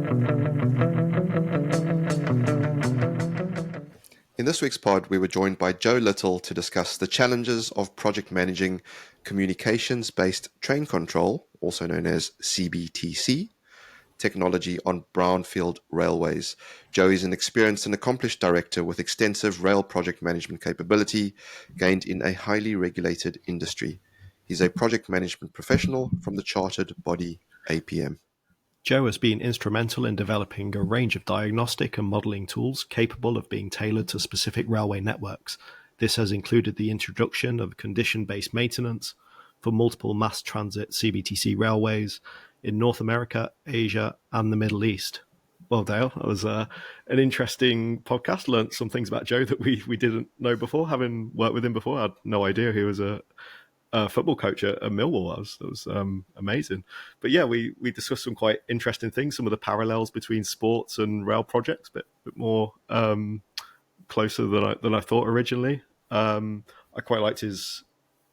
In this week's pod, we were joined by Joe Little to discuss the challenges of project managing communications-based train control, also known as CBTC, technology on brownfield railways. Joe is an experienced and accomplished director with extensive rail project management capability gained in a highly regulated industry. He's a project management professional from the chartered body APM. Joe has been instrumental in developing a range of diagnostic and modelling tools capable of being tailored to specific railway networks. This has included the introduction of condition-based maintenance for multiple mass transit CBTC railways in North America, Asia, and the Middle East. Well, Dale, that was an interesting podcast. Learned some things about Joe that we didn't know before. Having worked with him before, I had no idea he was a football coach at Millwall. That was amazing. But yeah, we discussed some quite interesting things, some of the parallels between sports and rail projects, but a bit more closer than I thought originally. I quite liked his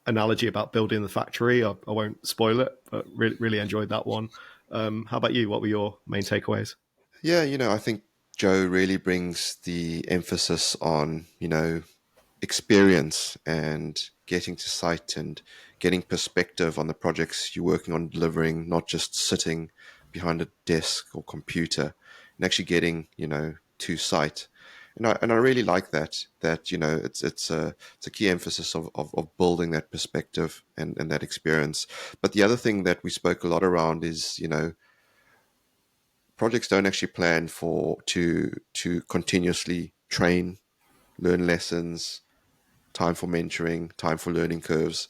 analogy about building the factory. I won't spoil it, but really enjoyed that one. How about you? What were your main takeaways? Yeah, I think Joe really brings the emphasis on, experience and getting to site and getting perspective on the projects you're working on delivering, not just sitting behind a desk or computer, and actually getting, to site. And I really like that it's a key emphasis of building that perspective and that experience. But the other thing that we spoke a lot around is, projects don't actually plan to continuously train, learn lessons, time for mentoring, time for learning curves.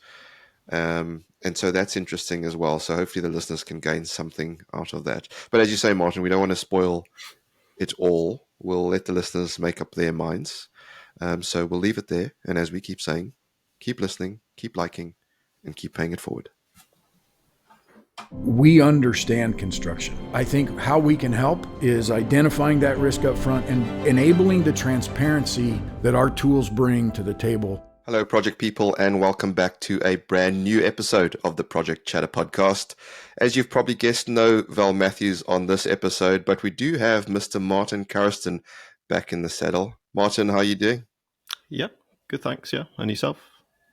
And so that's interesting as well. So hopefully the listeners can gain something out of that. But as you say, Martin, we don't want to spoil it all. We'll let the listeners make up their minds. So we'll leave it there. And as we keep saying, keep listening, keep liking, and keep paying it forward. We understand construction. I think how we can help is identifying that risk up front and enabling the transparency that our tools bring to the table. Hello, project people, and welcome back to a brand new episode of the Project Chatter podcast. As you've probably guessed, no Val Matthews on this episode, but we do have Mr. Martin Carriston back in the saddle. Martin, how are you doing? Yep, good, thanks. Yeah, and yourself?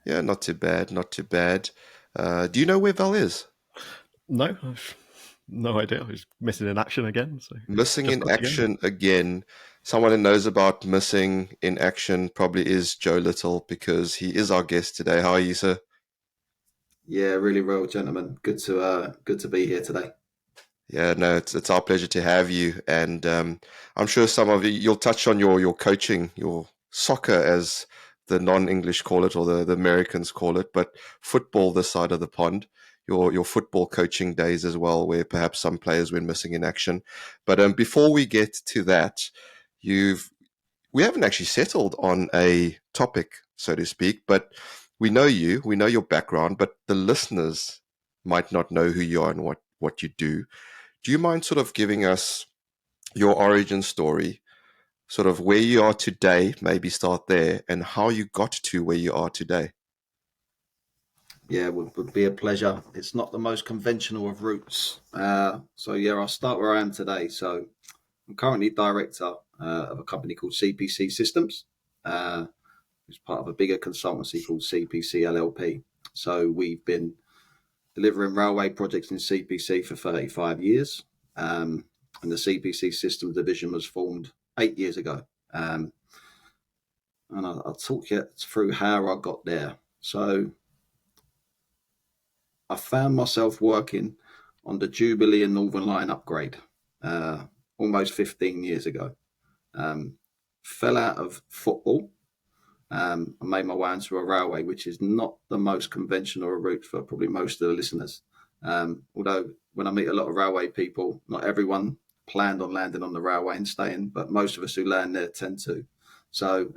Yeah, not too bad, not too bad. Do you know where Val is? No, I've no idea. He's missing in action again. So missing in action again. Someone who knows about missing in action probably is Joe Little, because he is our guest today. How are you, sir? Yeah, really well, gentlemen. Good to be here today. Yeah, no, it's our pleasure to have you. And I'm sure some of you'll touch on your coaching, your soccer, as the non-English call it, or the Americans call it, but football this side of the pond. Your football coaching days as well, where perhaps some players went missing in action. But before we get to that, we haven't actually settled on a topic, so to speak, but we know your background, but the listeners might not know who you are and what you do. Do you mind sort of giving us your origin story, sort of where you are today, maybe start there, and how you got to where you are today? Yeah, it would be a pleasure. It's not the most conventional of routes. So yeah, I'll start where I am today. So I'm currently director of a company called CBTC Systems, who's part of a bigger consultancy called CBTC LLP. So we've been delivering railway projects in CBTC for 35 years. And the CBTC Systems division was formed 8 years ago. And I'll talk you through how I got there. So I found myself working on the Jubilee and Northern Line upgrade almost 15 years ago. Fell out of football. I made my way onto a railway, which is not the most conventional route for probably most of the listeners. Although when I meet a lot of railway people, not everyone planned on landing on the railway and staying, but most of us who land there tend to. So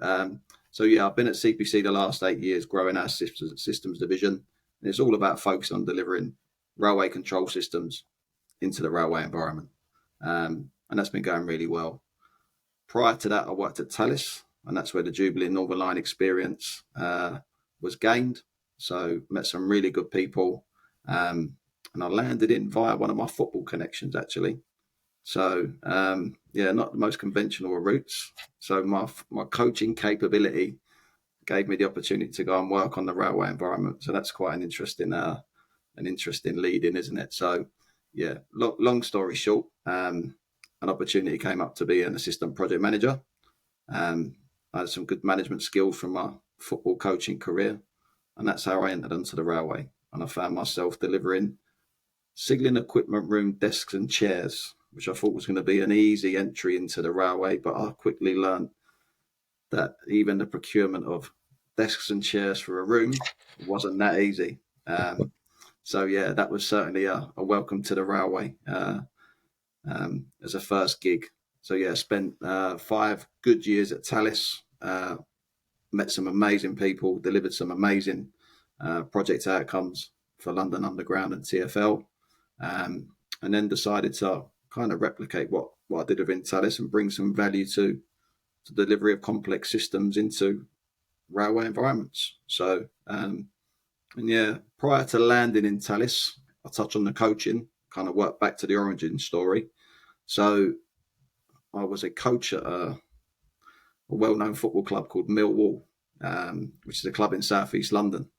yeah, I've been at CBTC the last 8 years, growing our systems division. And it's all about focusing on delivering railway control systems into the railway environment. And that's been going really well. Prior to that, I worked at Talis, and that's where the Jubilee Northern Line experience was gained. So met some really good people. And I landed in via one of my football connections, actually. So not the most conventional of routes. So my coaching capability gave me the opportunity to go and work on the railway environment. So that's quite an interesting lead in, isn't it? So yeah, long story short, an opportunity came up to be an assistant project manager. I had some good management skills from my football coaching career, and that's how I entered onto the railway. And I found myself delivering signalling equipment room desks and chairs, which I thought was going to be an easy entry into the railway, but I quickly learned that even the procurement of desks and chairs for a room wasn't that easy. So yeah, that was certainly a welcome to the railway as a first gig. So yeah, spent 5 good years at Thales, met some amazing people, delivered some amazing project outcomes for London Underground and TfL, and then decided to kind of replicate what I did within Thales and bring some value to the delivery of complex systems into railway environments. So, prior to landing in Thales, I touch on the coaching, kind of work back to the origin story. So I was a coach at a well-known football club called Millwall, which is a club in southeast London.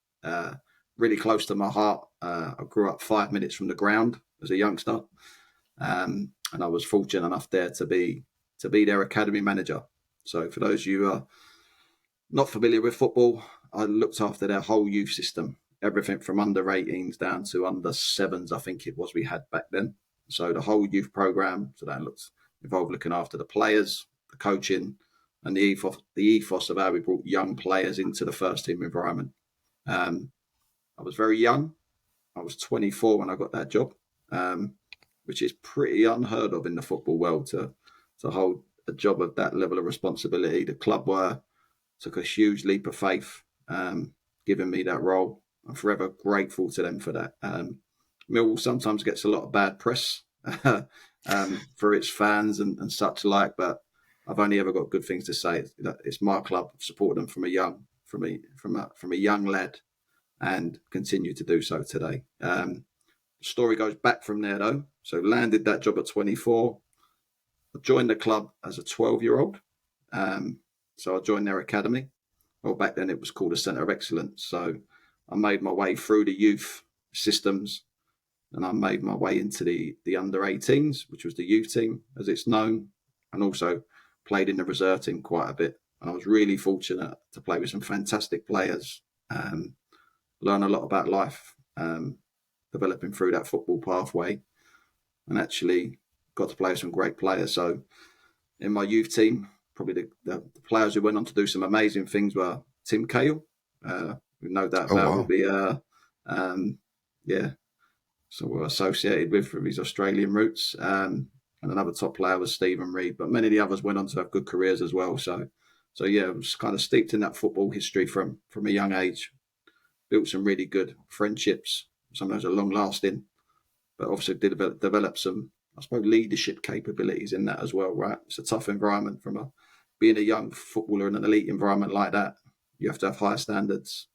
Really close to my heart. I grew up 5 minutes from the ground as a youngster, and I was fortunate enough there to be their academy manager. So for those of you who are not familiar with football, I looked after their whole youth system, everything from under 18s down to under 7s, I think it was we had back then. So the whole youth program, so that involved looking after the players, the coaching, and the ethos of how we brought young players into the first team environment. I was very young. I was 24 when I got that job, which is pretty unheard of in the football world to hold a job of that level of responsibility. The club took a huge leap of faith, giving me that role. I'm forever grateful to them for that. Millwall sometimes gets a lot of bad press for its fans and such like, but I've only ever got good things to say. It's my club. I've supported them from a young lad, and continue to do so today. The story goes back from there though. So landed that job at 24. I joined the club as a 12-year-old. So I joined their academy. Well, back then it was called a Centre of Excellence. So I made my way through the youth systems, and I made my way into the under 18s, which was the youth team as it's known, and also played in the reserve team quite a bit. And I was really fortunate to play with some fantastic players, learn a lot about life, developing through that football pathway, and actually got to play with some great players. So in my youth team, probably the players who went on to do some amazing things were Tim Cahill, who no doubt about will be, so we're associated with from his Australian roots. And another top player was Stephen Reed, but many of the others went on to have good careers as well. So yeah, I was kind of steeped in that football history from a young age. Built some really good friendships. Some of those are long lasting, but obviously did develop some, I suppose, leadership capabilities in that as well, right? It's a tough environment being a young footballer in an elite environment like that. You have to have high standards.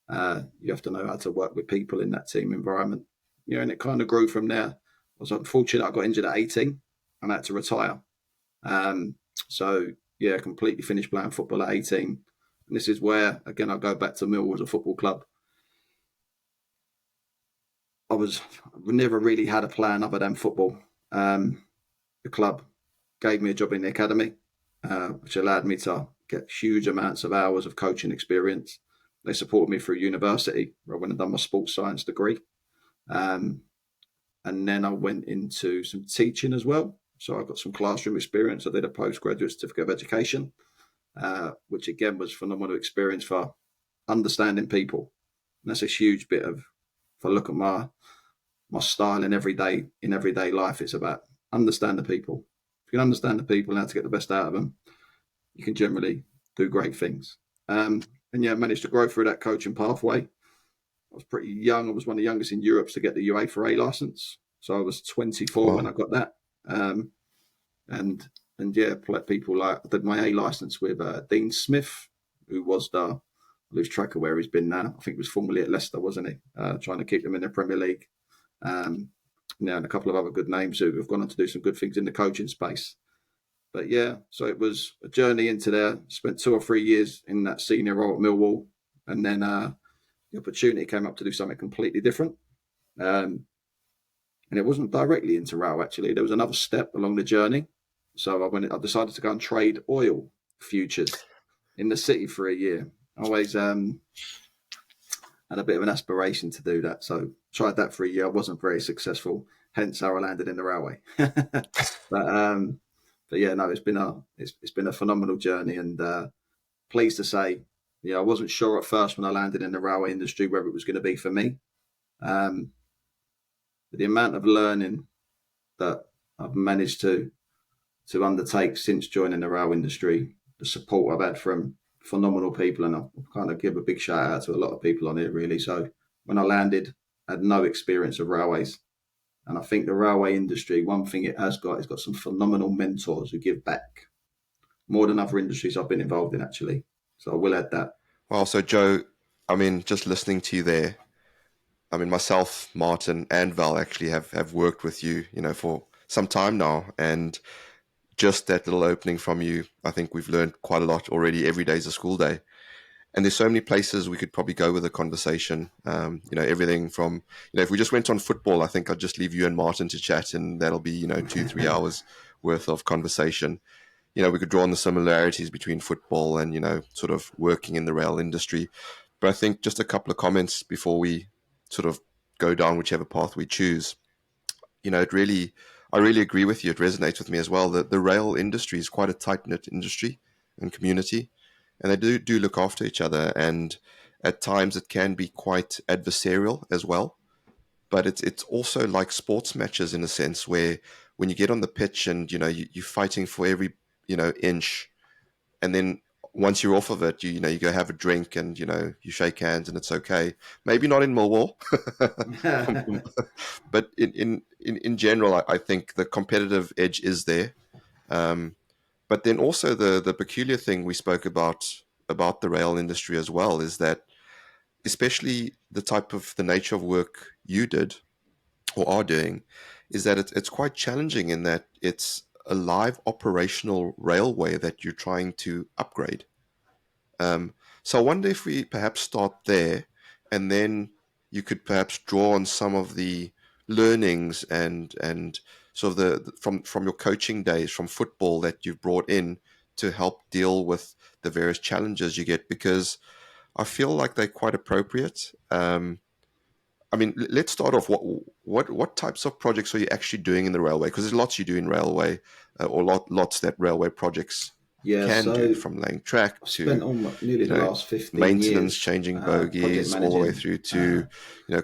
You have to know how to work with people in that team environment. And it kind of grew from there. I was unfortunate I got injured at 18 and I had to retire. Completely finished playing football at 18. And this is where, again, I go back to Millwall as a football club. I never really had a plan other than football. The club gave me a job in the academy, which allowed me to get huge amounts of hours of coaching experience. They supported me through university, where I went and done my sports science degree. And then I went into some teaching as well. So I got some classroom experience. I did a postgraduate certificate of education, which again was phenomenal experience for understanding people. And that's a huge bit of, if I look at my style in everyday life, it's about understand the people. If you can understand the people and how to get the best out of them, you can generally do great things. Managed to grow through that coaching pathway. I was pretty young. I was one of the youngest in Europe to get the UEFA A license. So I was 24 when I got that. People like, I did my A license with Dean Smith, who was I lose track of where he's been now. I think he was formerly at Leicester, wasn't he? Trying to keep them in the Premier League. and a couple of other good names who have gone on to do some good things in the coaching space. But yeah, so it was a journey into there. Spent 2 or 3 years in that senior role at Millwall, and then the opportunity came up to do something completely different. And it wasn't directly into rail, actually. There was another step along the journey. So I decided to go and trade oil futures in the city for a year. I always had a bit of an aspiration to do that. So tried that for a year. I wasn't very successful, hence how I landed in the railway. But yeah, no, it's been a phenomenal journey, and pleased to say, I wasn't sure at first when I landed in the railway industry whether it was going to be for me. But the amount of learning that I've managed to undertake since joining the rail industry, the support I've had from phenomenal people, and I'll kind of give a big shout out to a lot of people on it, really. So when I landed, I had no experience of railways. And I think the railway industry, one thing it's got some phenomenal mentors who give back more than other industries I've been involved in, actually. So I will add that. Well, so Joe, I mean, just listening to you there, I mean, myself, Martin, and Val actually have worked with you, for some time now. And just that little opening from you, I think we've learned quite a lot already. Every day is a school day. And there's so many places we could probably go with the conversation. Everything from, if we just went on football, I think I'd just leave you and Martin to chat, and that'll be, 2-3 hours worth of conversation. We could draw on the similarities between football and, sort of working in the rail industry. But I think just a couple of comments before we sort of go down whichever path we choose. I really agree with you. It resonates with me as well that the rail industry is quite a tight-knit industry and community. And they do look after each other, and at times it can be quite adversarial as well. But it's also like sports matches in a sense, where when you get on the pitch and you're fighting for every inch, and then once you're off of it, you go have a drink and you shake hands and it's okay. Maybe not in Millwall, but in general, I think the competitive edge is there. But then also the peculiar thing we spoke about the rail industry as well is that, especially the nature of work you did or are doing, is that it's quite challenging in that it's a live operational railway that you're trying to upgrade. So I wonder if we perhaps start there, and then you could perhaps draw on some of the learnings and sort of from your coaching days from football that you've brought in to help deal with the various challenges you get, because I feel like they're quite appropriate. I mean, let's start off. What types of projects are you actually doing in the railway? Because there's lots you do in railway, or lots that railway projects can do, from laying track to nearly the last 15 maintenance, years, changing bogies, all the way through to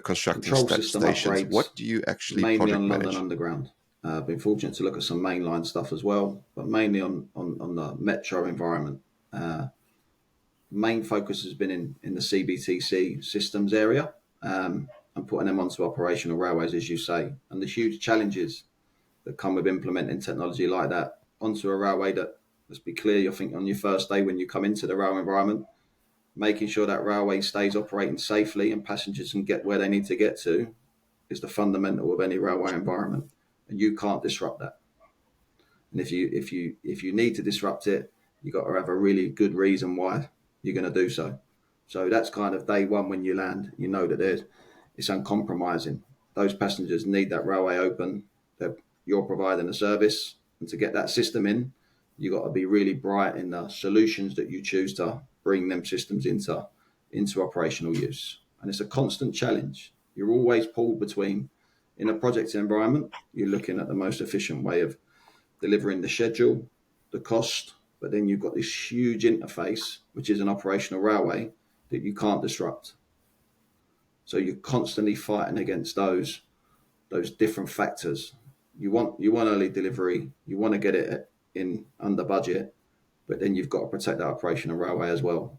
constructing stations. What do you actually mainly project on manage? London Underground. I've been fortunate to look at some mainline stuff as well, but mainly on the metro environment. Main focus has been in the CBTC systems area, and putting them onto operational railways, as you say, and the huge challenges that come with implementing technology like that onto a railway that, let's be clear, you think on your first day when you come into the rail environment, making sure that railway stays operating safely and passengers can get where they need to get to is the fundamental of any railway environment, and you can't disrupt that. And if you need to disrupt it, you've got to have a really good reason why you're going to do so. So that's kind of day one when you land. You know that it's uncompromising. Those passengers need that railway open. You're providing a service, and to get that system in, you've got to be really bright in the solutions that you choose to bring them systems into operational use. And it's a constant challenge. You're always pulled between, in a project environment, you're looking at the most efficient way of delivering the schedule, the cost, but then you've got this huge interface, which is an operational railway, that you can't disrupt. So you're constantly fighting against those different factors. You want early delivery, you want to get it in under budget, but then you've got to protect that operational railway as well.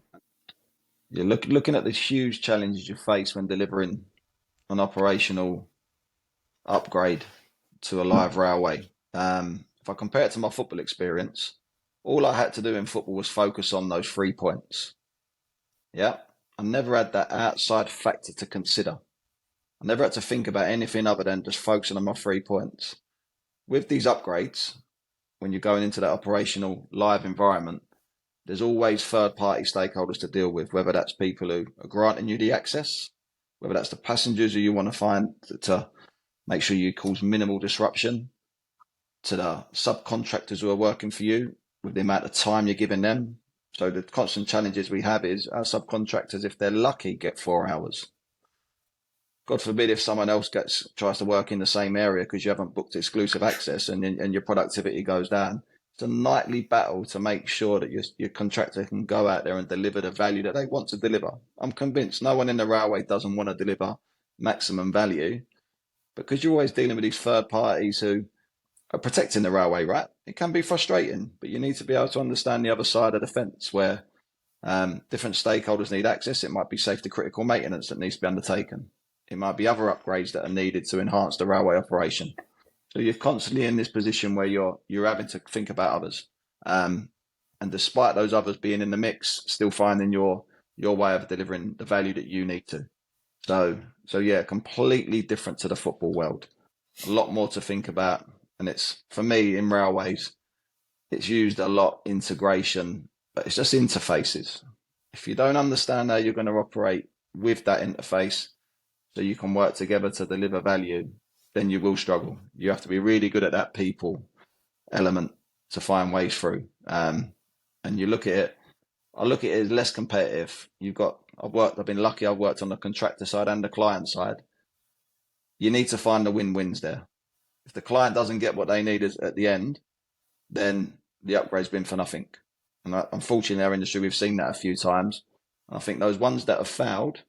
You're looking at the huge challenges you face when delivering an operational upgrade to a live railway. If I compare it to my football experience, all I had to do in football was focus on those 3 points. Yeah, I never had that outside factor to consider. I never had to think about anything other than just focusing on my 3 points. With these upgrades, when you're going into that operational live environment, there's always third-party stakeholders to deal with, whether that's people who are granting you the access, whether that's the passengers who you want to find to make sure you cause minimal disruption, to the subcontractors who are working for you with the amount of time you're giving them. So the constant challenges we have is our subcontractors, if they're lucky, get 4 hours. God forbid if someone else tries to work in the same area because you haven't booked exclusive access and your productivity goes down. It's a nightly battle to make sure that your contractor can go out there and deliver the value that they want to deliver. I'm convinced no one in the railway doesn't want to deliver maximum value, because you're always dealing with these third parties who are protecting the railway, right? It can be frustrating, but you need to be able to understand the other side of the fence where different stakeholders need access. It might be safety critical maintenance that needs to be undertaken. It might be other upgrades that are needed to enhance the railway operation. So you're constantly in this position where you're having to think about others. And despite those others being in the mix, still finding your way of delivering the value that you need to. So yeah, completely different to the football world. A lot more to think about. And it's, for me, in railways, it's used a lot, integration, but it's just interfaces. If you don't understand how you're going to operate with that interface so you can work together to deliver value, then you will struggle. You have to be really good at that people element to find ways through. And you look at it, I look at it as less competitive. I've been lucky, I've worked on the contractor side and the client side. You need to find the win-wins there. If the client doesn't get what they need at the end, then the upgrade's been for nothing. And unfortunately, in our industry, we've seen that a few times. And I think those ones that have failed,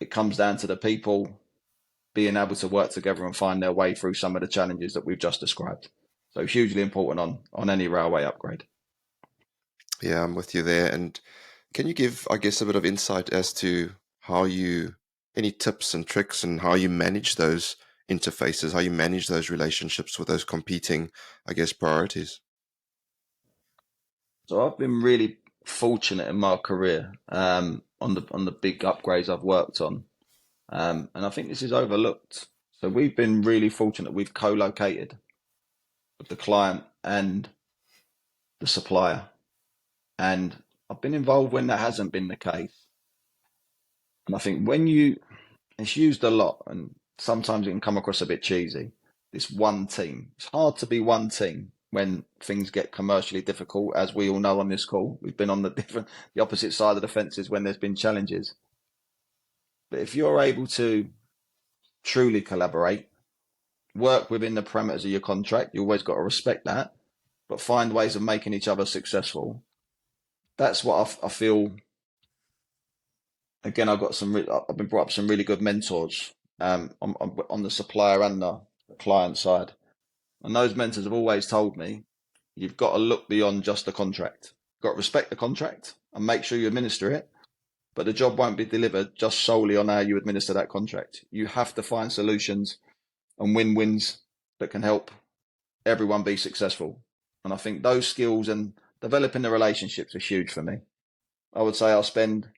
it comes down to the people being able to work together and find their way through some of the challenges that we've just described. So hugely important on any railway upgrade. Yeah, I'm with you there. And can you give, I guess, a bit of insight as to any tips and tricks and how you manage those interfaces, how you manage those relationships with those competing, I guess, priorities? So I've been really fortunate in my career on the big upgrades I've worked on. And I think this is overlooked. So we've been really fortunate. We've co-located with the client and the supplier. And I've been involved when that hasn't been the case. And I think it's used a lot, and sometimes it can come across a bit cheesy, this one team. It's hard to be one team when things get commercially difficult, as we all know on this call. We've been on the opposite side of the fences when there's been challenges. But if you're able to truly collaborate, work within the parameters of your contract, you always got to respect that, but find ways of making each other successful. That's what I feel. Again, I've been brought up some really good mentors on the supplier and the client side. And those mentors have always told me, you've got to look beyond just the contract. You've got to respect the contract and make sure you administer it. But the job won't be delivered just solely on how you administer that contract. You have to find solutions and win-wins that can help everyone be successful. And I think those skills and developing the relationships are huge for me. I would say I'll spend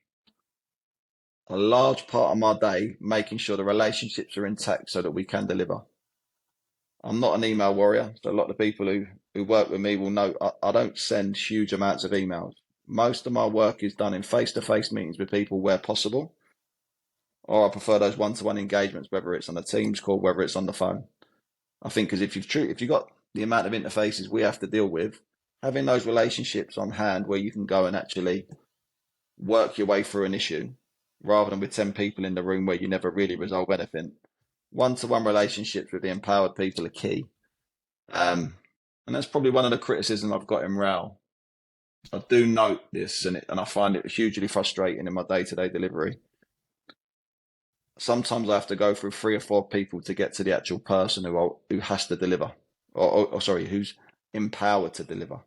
a large part of my day making sure the relationships are intact so that we can deliver. I'm not an email warrior, so a lot of the people who work with me will know I don't send huge amounts of emails. Most of my work is done in face-to-face meetings with people where possible, or I prefer those one-to-one engagements, whether it's on a Teams call, whether it's on the phone. I think because if you've got the amount of interfaces we have to deal with, having those relationships on hand where you can go and actually work your way through an issue, rather than with 10 people in the room where you never really resolve anything. One-to-one relationships with the empowered people are key. And that's probably one of the criticisms I've got in rail. I do note this, and I find it hugely frustrating in my day-to-day delivery. Sometimes I have to go through 3 or 4 people to get to the actual person who has to deliver, who's empowered to deliver.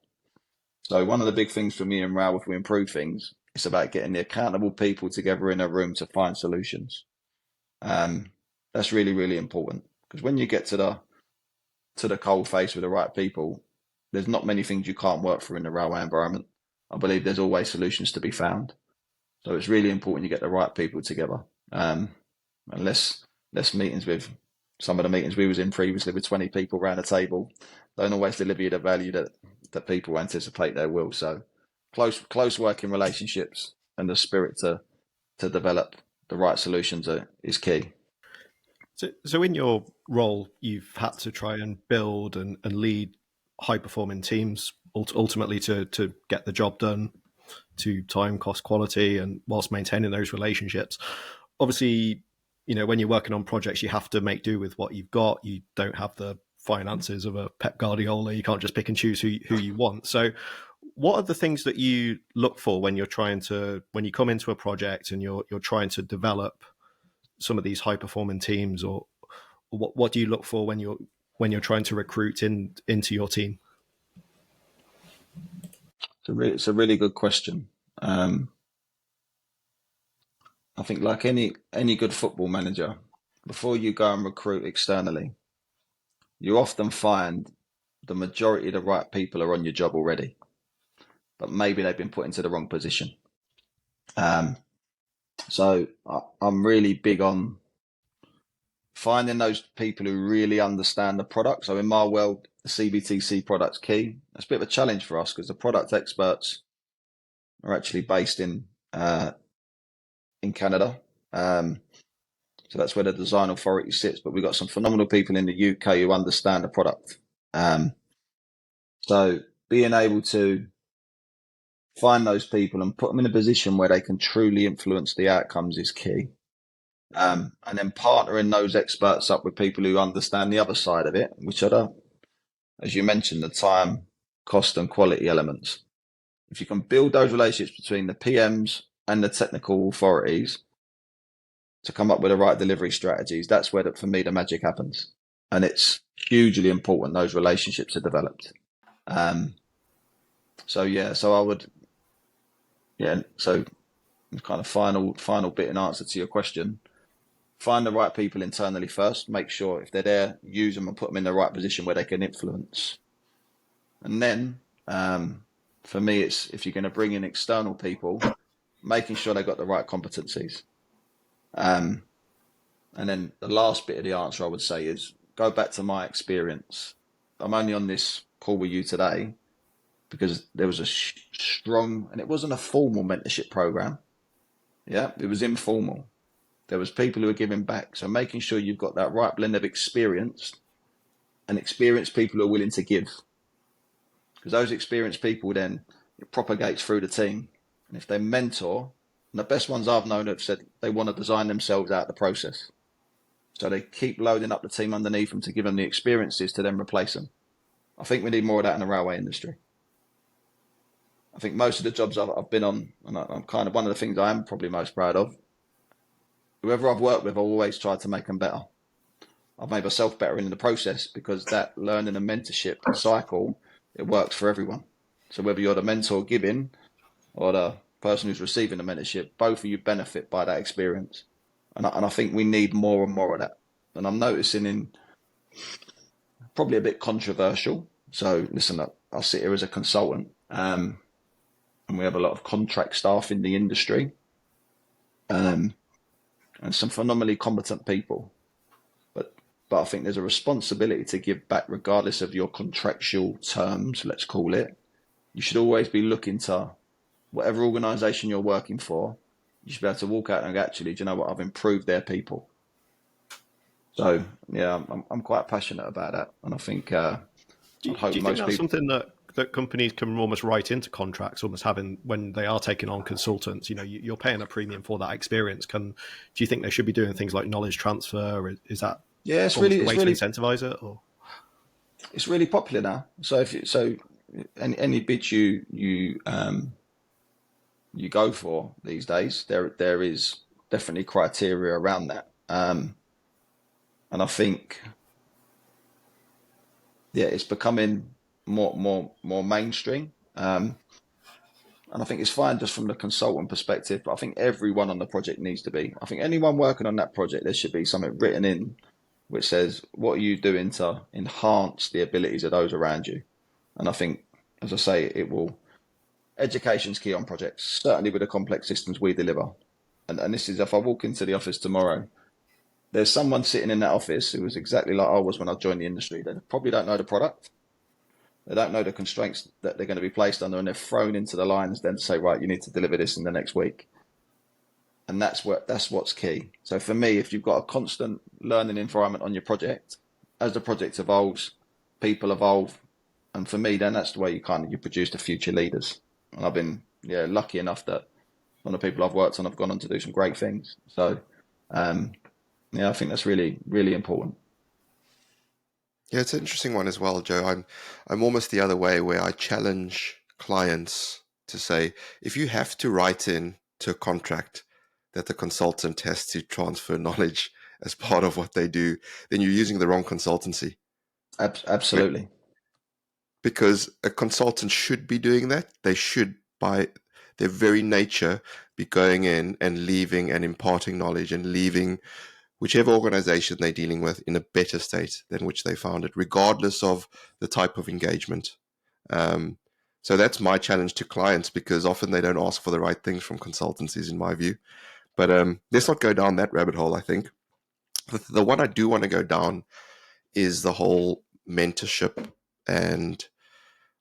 So one of the big things for me in rail, if we improve things, it's about getting the accountable people together in a room to find solutions. That's really, really important, because when you get to the cold face with the right people, there's not many things you can't work through in the railway environment. I believe there's always solutions to be found. So it's really important you get the right people together. and less meetings with some of the meetings we was in previously with 20 people around a table don't always deliver you the value that people anticipate they will. So close working relationships and the spirit to develop the right solutions is key. So in your role, you've had to try and build and lead high-performing teams, ultimately to get the job done to time, cost, quality, and whilst maintaining those relationships. Obviously, when you're working on projects, you have to make do with what you've got. You don't have the finances of a Pep Guardiola. You can't just pick and choose who you want. So what are the things that you look for when you come into a project and you're trying to develop some of these high performing teams, or what do you look for when you're trying to recruit into your team? It's a really good question. I think like any good football manager, before you go and recruit externally, you often find the majority of the right people are on your job already, but maybe they've been put into the wrong position. So I'm really big on finding those people who really understand the product. So in my world, the CBTC product's key. It's a bit of a challenge for us because the product experts are actually based in Canada. So that's where the design authority sits. But we've got some phenomenal people in the UK who understand the product. So being able to find those people and put them in a position where they can truly influence the outcomes is key. And then partnering those experts up with people who understand the other side of it, which are as you mentioned, the time, cost and quality elements. If you can build those relationships between the PMs and the technical authorities to come up with the right delivery strategies, that's where, for me, the magic happens. And it's hugely important those relationships are developed. So I would, so kind of final bit in answer to your question, find the right people internally first, make sure if they're there, use them and put them in the right position where they can influence. And then, for me, it's if you're going to bring in external people, making sure they've got the right competencies. And then the last bit of the answer I would say is go back to my experience. I'm only on this call with you today because there was a strong, and it wasn't a formal mentorship program. Yeah, it was informal. There was people who were giving back. So making sure you've got that right blend of experience and experienced people who are willing to give. Because those experienced people then, it propagates through the team. And if they mentor, and the best ones I've known have said they want to design themselves out of the process. So they keep loading up the team underneath them to give them the experiences to then replace them. I think we need more of that in the railway industry. I think most of the jobs I've been on, and I'm kind of one of the things I am probably most proud of, whoever I've worked with, I've always tried to make them better. I've made myself better in the process because that learning and mentorship cycle, it works for everyone. So whether you're the mentor giving or the person who's receiving the mentorship, both of you benefit by that experience. And I think we need more and more of that. And I'm noticing in probably a bit controversial. So listen, I sit here as a consultant, and we have a lot of contract staff in the industry. And some phenomenally competent people. But I think there's a responsibility to give back regardless of your contractual terms, let's call it. You should always be looking to whatever organisation you're working for, you should be able to walk out and go, actually, do you know what, I've improved their people. So, yeah, I'm quite passionate about that. And I think do you think that's something that companies can almost write into contracts, almost having when they are taking on consultants? You're paying a premium for that experience. Do you think they should be doing things like knowledge transfer? Is that it's really to incentivize it? Or it's really popular now. So any bid you go for these days, there is definitely criteria around that. And I think, it's becoming more mainstream. And I think it's fine just from the consultant perspective, but I think everyone on the project needs to be. I think anyone working on that project, there should be something written in which says, what are you doing to enhance the abilities of those around you? And I think, as I say, education's key on projects, certainly with the complex systems we deliver. And this is, if I walk into the office tomorrow there's someone sitting in that office who was exactly like I was when I joined the industry. They probably don't know the product. They don't know the constraints that they're going to be placed under, and they're thrown into the lines then to say, right, you need to deliver this in the next week. And that's what's key. So for me, if you've got a constant learning environment on your project, as the project evolves, people evolve, and for me, then that's the way you produce the future leaders. And I've been lucky enough that one of the people I've worked on have gone on to do some great things. So I think that's really, really important. Yeah, it's an interesting one as well, Joe. I'm almost the other way, where I challenge clients to say, if you have to write in to a contract that the consultant has to transfer knowledge as part of what they do, then you're using the wrong consultancy. Absolutely. Because a consultant should be doing that. They should, by their very nature, be going in and leaving and imparting knowledge and leaving whichever organization they're dealing with in a better state than which they found it, regardless of the type of engagement. So that's my challenge to clients, because often they don't ask for the right things from consultancies, in my view. But let's not go down that rabbit hole, I think. The one I do want to go down is the whole mentorship, and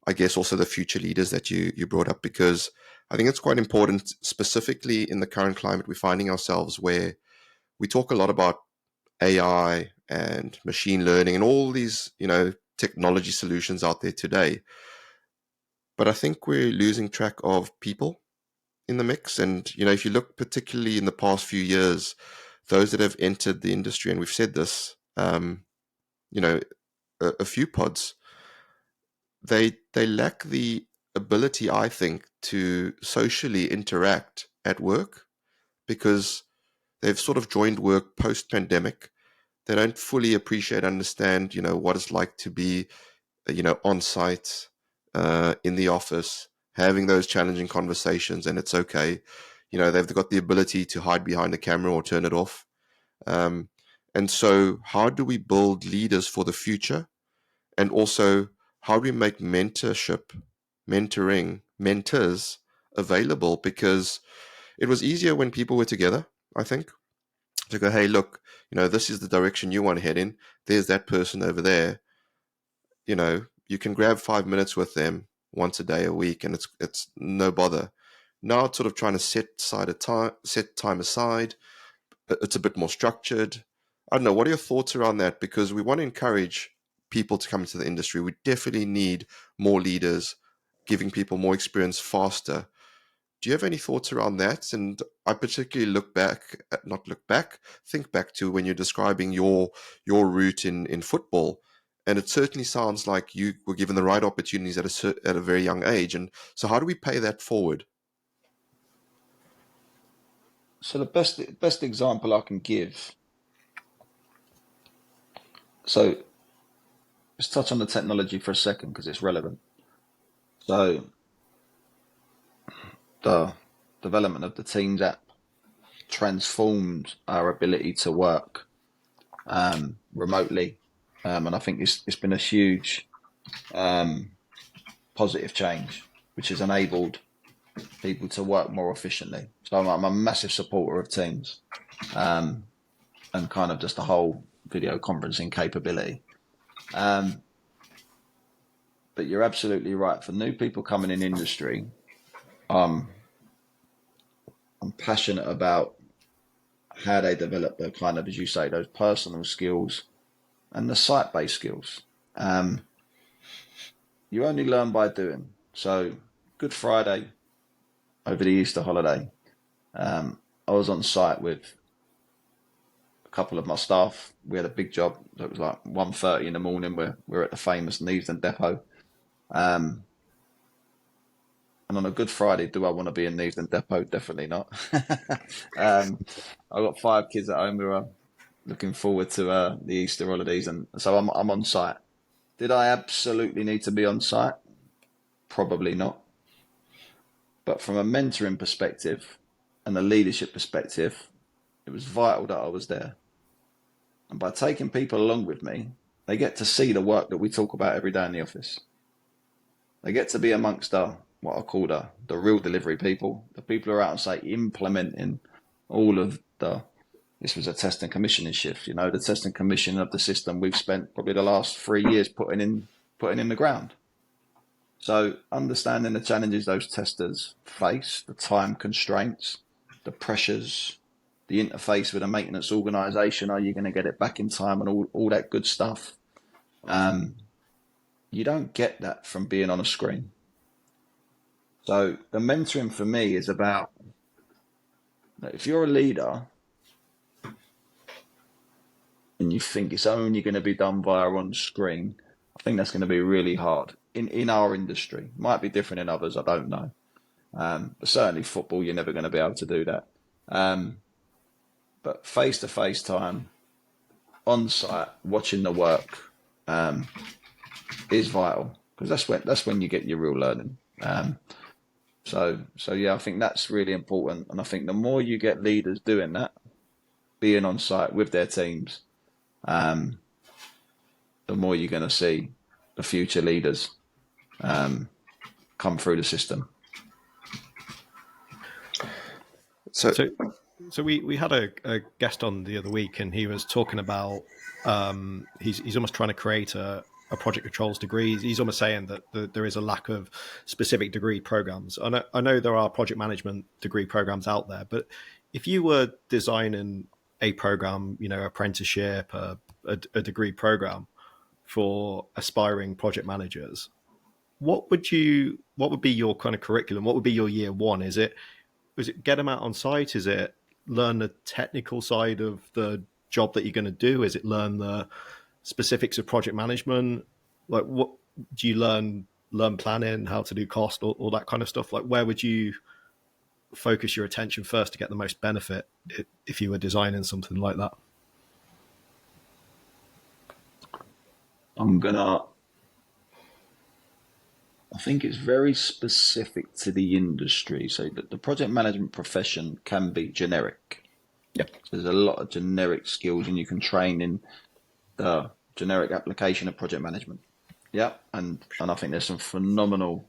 I guess also the future leaders that you brought up, because I think it's quite important, specifically in the current climate we're finding ourselves, where we talk a lot about AI and machine learning and all these, technology solutions out there today. But I think we're losing track of people in the mix. And, if you look particularly in the past few years, those that have entered the industry, and we've said this, a few pods, they lack the ability, I think, to socially interact at work, because they've sort of joined work post-pandemic. They don't fully appreciate, understand, what it's like to be, on site, in the office, having those challenging conversations, and it's okay. They've got the ability to hide behind a camera or turn it off. And so how do we build leaders for the future? And also, how do we make mentors available? Because it was easier when people were together, I think, to go, hey, look, this is the direction you want to head in. There's that person over there. You can grab 5 minutes with them once a day, a week, and it's no bother. Now it's sort of trying to set time aside. It's a bit more structured. I don't know. What are your thoughts around that? Because we want to encourage people to come into the industry. We definitely need more leaders, giving people more experience faster. Do you have any thoughts around that? And I particularly think back to when you're describing your route in football. And it certainly sounds like you were given the right opportunities at a very young age. And so how do we pay that forward? So the best example I can give. So let's touch on the technology for a second, because it's relevant. So the development of the Teams app transformed our ability to work remotely, and I think it's been a huge positive change, which has enabled people to work more efficiently. So I'm a massive supporter of Teams, and kind of just the whole video conferencing capability. But you're absolutely right. For new people coming in industry, I'm passionate about how they develop their kind of, as you say, those personal skills and the site-based skills. You only learn by doing. So Good Friday, over the Easter holiday, I was on site with a couple of my staff. We had a big job. It was like 1:30 in the morning. We're at the famous Neasden depot. And on a Good Friday, do I want to be in Neasden depot? Definitely not. I've got 5 kids at home who are looking forward to the Easter holidays, and so I'm on site. Did I absolutely need to be on site? Probably not. But from a mentoring perspective and a leadership perspective, it was vital that I was there. And by taking people along with me, they get to see the work that we talk about every day in the office. They get to be amongst what I call the real delivery people, the people who are out on site implementing all of the this was a test and commissioning shift. You know, the test and commissioning of the system we've spent probably the last 3 years putting in the ground. So understanding the challenges those testers face, the time constraints, the pressures, the interface with a maintenance organisation, are you going to get it back in time, and all that good stuff. You don't get that from being on a screen. So the mentoring for me is about, if you're a leader and you think it's only going to be done via on screen, I think that's going to be really hard in our industry. Might be different in others, I don't know. But certainly football, you're never going to be able to do that. But face-to-face time, on site, watching the work is vital, because that's when you get your real learning. So yeah, I think that's really important, and I think the more you get leaders doing that, being on site with their teams, the more you're going to see the future leaders come through the system. So we had a guest on the other week, and he was talking about he's almost trying to create a project controls degree. He's almost saying that there is a lack of specific degree programs. I know there are project management degree programs out there, but if you were designing a program, you know, apprenticeship, a degree program for aspiring project managers, what would be your kind of curriculum? What would be your year one? Is it get them out on site? Is it learn the technical side of the job that you're going to do? Is it learn the specifics of project management? Like, what do you learn planning, how to do cost, all that kind of stuff? Like, where would you focus your attention first to get the most benefit if you were designing something like that? I think it's very specific to the industry. So the project management profession can be generic. Yeah. So there's a lot of generic skills, and you can train in the generic application of project management. Yeah. And I think there's some phenomenal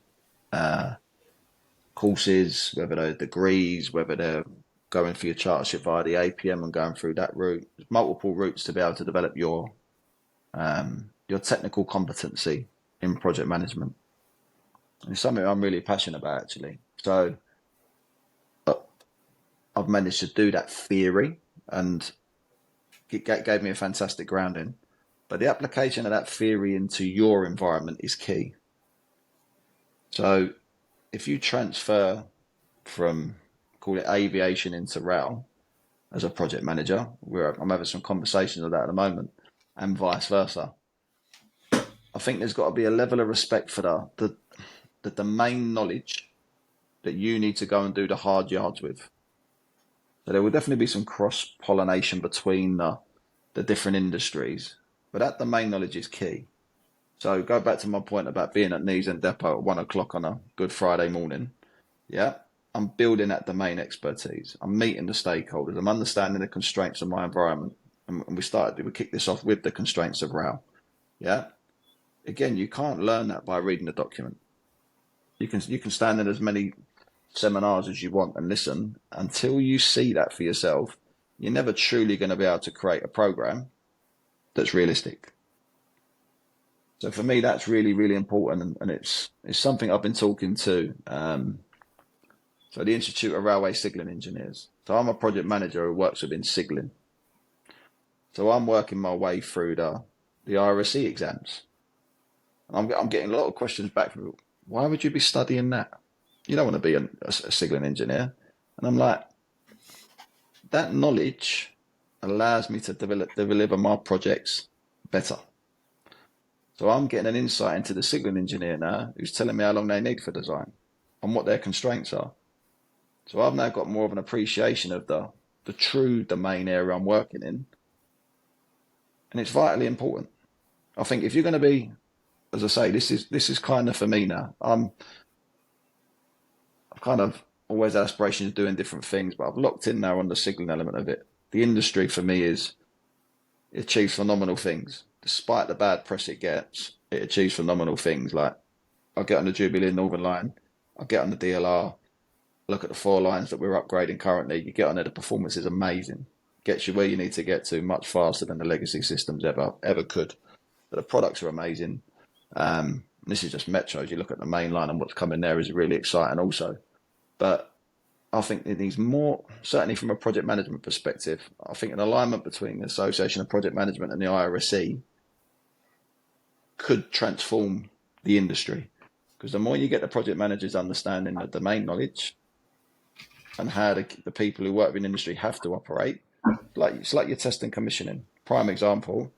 courses, whether they're degrees, whether they're going for your chartership via the APM and going through that route. There's multiple routes to be able to develop your technical competency in project management. It's something I'm really passionate about, actually. So I've managed to do that theory, and it gave me a fantastic grounding. But the application of that theory into your environment is key. So if you transfer from, call it aviation, into rail as a project manager, I'm having some conversations of that at the moment, and vice versa, I think there's got to be a level of respect for the domain knowledge that you need to go and do the hard yards with. So there will definitely be some cross-pollination between the different industries, but that domain knowledge is key. So go back to my point about being at Knees End Depot at 1 o'clock on a Good Friday morning. Yeah, I'm building that domain expertise. I'm meeting the stakeholders. I'm understanding the constraints of my environment. And we kicked this off with the constraints of rail. Yeah. Again, you can't learn that by reading the document. You can stand in as many seminars as you want and listen. Until you see that for yourself, you're never truly going to be able to create a program that's realistic. So for me, that's really, really important, and it's something I've been talking to. So the Institute of Railway Signalling Engineers. So I'm a project manager who works within signalling. So I'm working my way through the IRSE exams. And I'm getting a lot of questions back from, why would you be studying that? You don't want to be a signalling engineer. And I'm like, that knowledge allows me to deliver my projects better. So I'm getting an insight into the signalling engineer now, who's telling me how long they need for design and what their constraints are. So I've now got more of an appreciation of the true domain area I'm working in. And it's vitally important. I think if you're going to be, as I say, this is kind of for me now. I've kind of always had aspirations of doing different things, but I've locked in now on the signalling element of it. The industry for me it achieves phenomenal things. Despite the bad press it gets, it achieves phenomenal things. Like, I'll get on the Jubilee Northern Line, I'll get on the DLR, look at the 4 lines that we're upgrading currently. You get on there, the performance is amazing. gets you where you need to get to much faster than the legacy systems ever could. But the products are amazing. This is just metros. You look at the main line and what's coming there is really exciting also. But I think it needs more, certainly from a project management perspective. I think an alignment between the Association of Project Management and the IRSE could transform the industry. Because the more you get the project managers understanding the domain knowledge and how the people who work in the industry have to operate, it's like your testing commissioning. Prime example,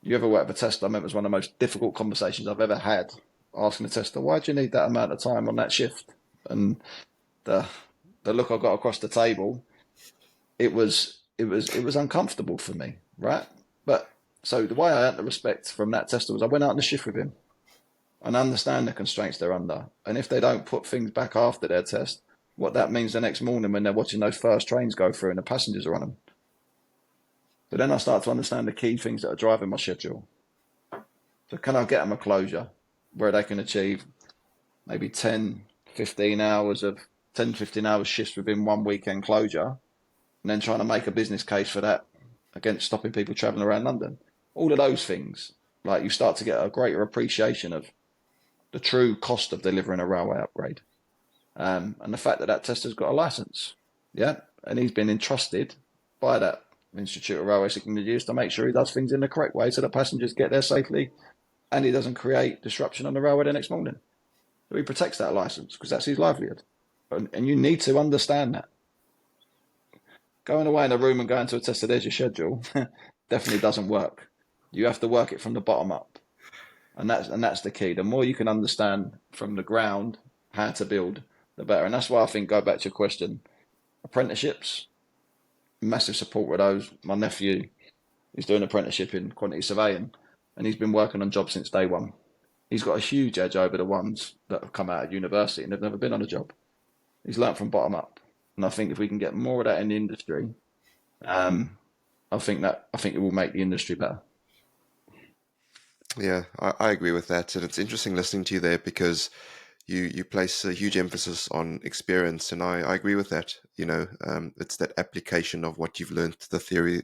you ever work with a tester? I remember it was one of the most difficult conversations I've ever had, asking the tester, why do you need that amount of time on that shift? And the look I got across the table, it was uncomfortable for me, right? But so the way I earned the respect from that tester was I went out on the shift with him and understand the constraints they're under. And if they don't put things back after their test, what that means the next morning when they're watching those first trains go through and the passengers are on them. But then I start to understand the key things that are driving my schedule. So can I get them a closure where they can achieve maybe 10, 15 hours shifts within one weekend closure, and then trying to make a business case for that against stopping people traveling around London. All of those things, like you start to get a greater appreciation of the true cost of delivering a railway upgrade. And the fact that tester's got a license, and he's been entrusted by that Institute of Railway Technologies to make sure he does things in the correct way so that passengers get there safely and he doesn't create disruption on the railway the next morning. So he protects that license because that's his livelihood. And you need to understand that. Going away in a room and going to a tester, there's your schedule, definitely doesn't work. You have to work it from the bottom up. And that's the key. The more you can understand from the ground how to build, the better. And that's why I think, go back to your question, apprenticeships, massive support with those. My nephew is doing an apprenticeship in quantity surveying and he's been working on jobs since day one. He's got a huge edge over the ones that have come out of university and they've never been on a job. He's learnt from bottom up. And I think if we can get more of that in the industry, I think it will make the industry better. Yeah, I agree with that. And it's interesting listening to you there because you place a huge emphasis on experience, and I agree with that. It's that application of what you've learned, the theory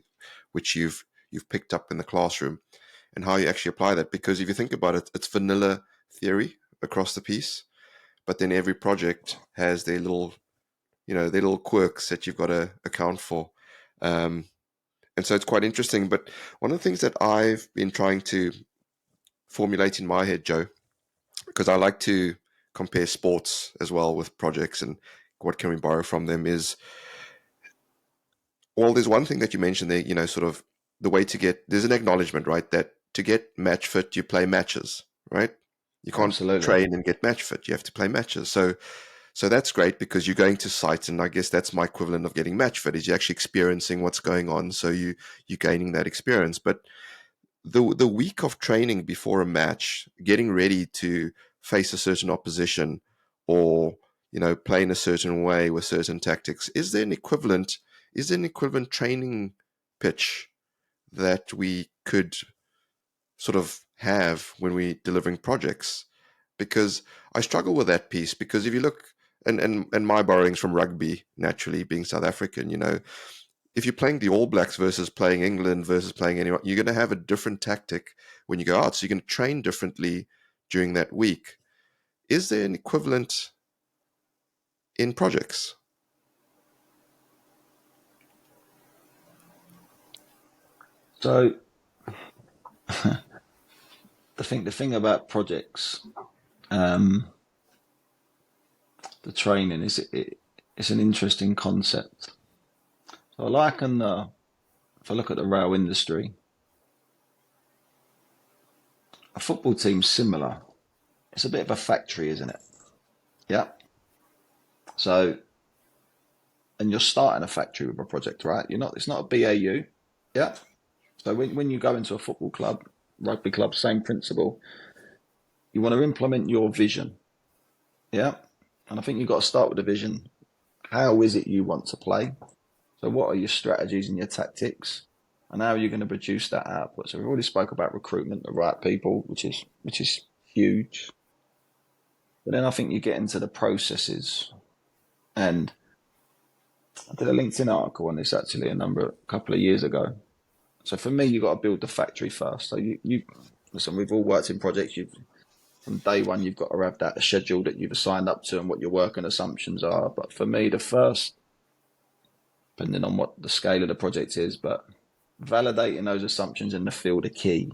which you've picked up in the classroom, and how you actually apply that. Because if you think about it, it's vanilla theory across the piece, but then every project has their little quirks that you've got to account for. And so it's quite interesting. But one of the things that I've been trying to formulate in my head, Joe, because I like to compare sports as well with projects and what can we borrow from them, is, well, there's one thing that you mentioned there, sort of the way to get, there's an acknowledgement, right, that to get match fit, you play matches, right? You can't train and get match fit. You have to play matches. So that's great because you're going to site, and I guess that's my equivalent of getting match fit, is you're actually experiencing what's going on. So you're gaining that experience. But the week of training before a match, getting ready to face a certain opposition or, play in a certain way with certain tactics, is there an equivalent training pitch that we could sort of have when we're delivering projects? Because I struggle with that piece, because if you look, and my borrowings from rugby, naturally being South African, if you're playing the All Blacks versus playing England versus playing anyone, you're going to have a different tactic when you go out. So you're going to train differently during that week. Is there an equivalent in projects? So the thing about projects, the training it's an interesting concept. So if I look at the rail industry, a football team's similar. It's a bit of a factory, isn't it? Yeah. So, and you're starting a factory with a project, right? It's not a BAU. Yeah. So when you go into a football club, rugby club, same principle. You want to implement your vision. Yeah. And I think you've got to start with the vision. How is it you want to play? So what are your strategies and your tactics? And how are you going to produce that output? So we've already spoke about recruitment, the right people, which is huge. But then I think you get into the processes, and I did a LinkedIn article on this actually a couple of years ago. So for me, you've got to build the factory first. So you listen, we've all worked in projects. From day one, you've got to have that schedule that you've signed up to and what your working assumptions are. But for me, the first, depending on what the scale of the project is, but validating those assumptions in the field are key.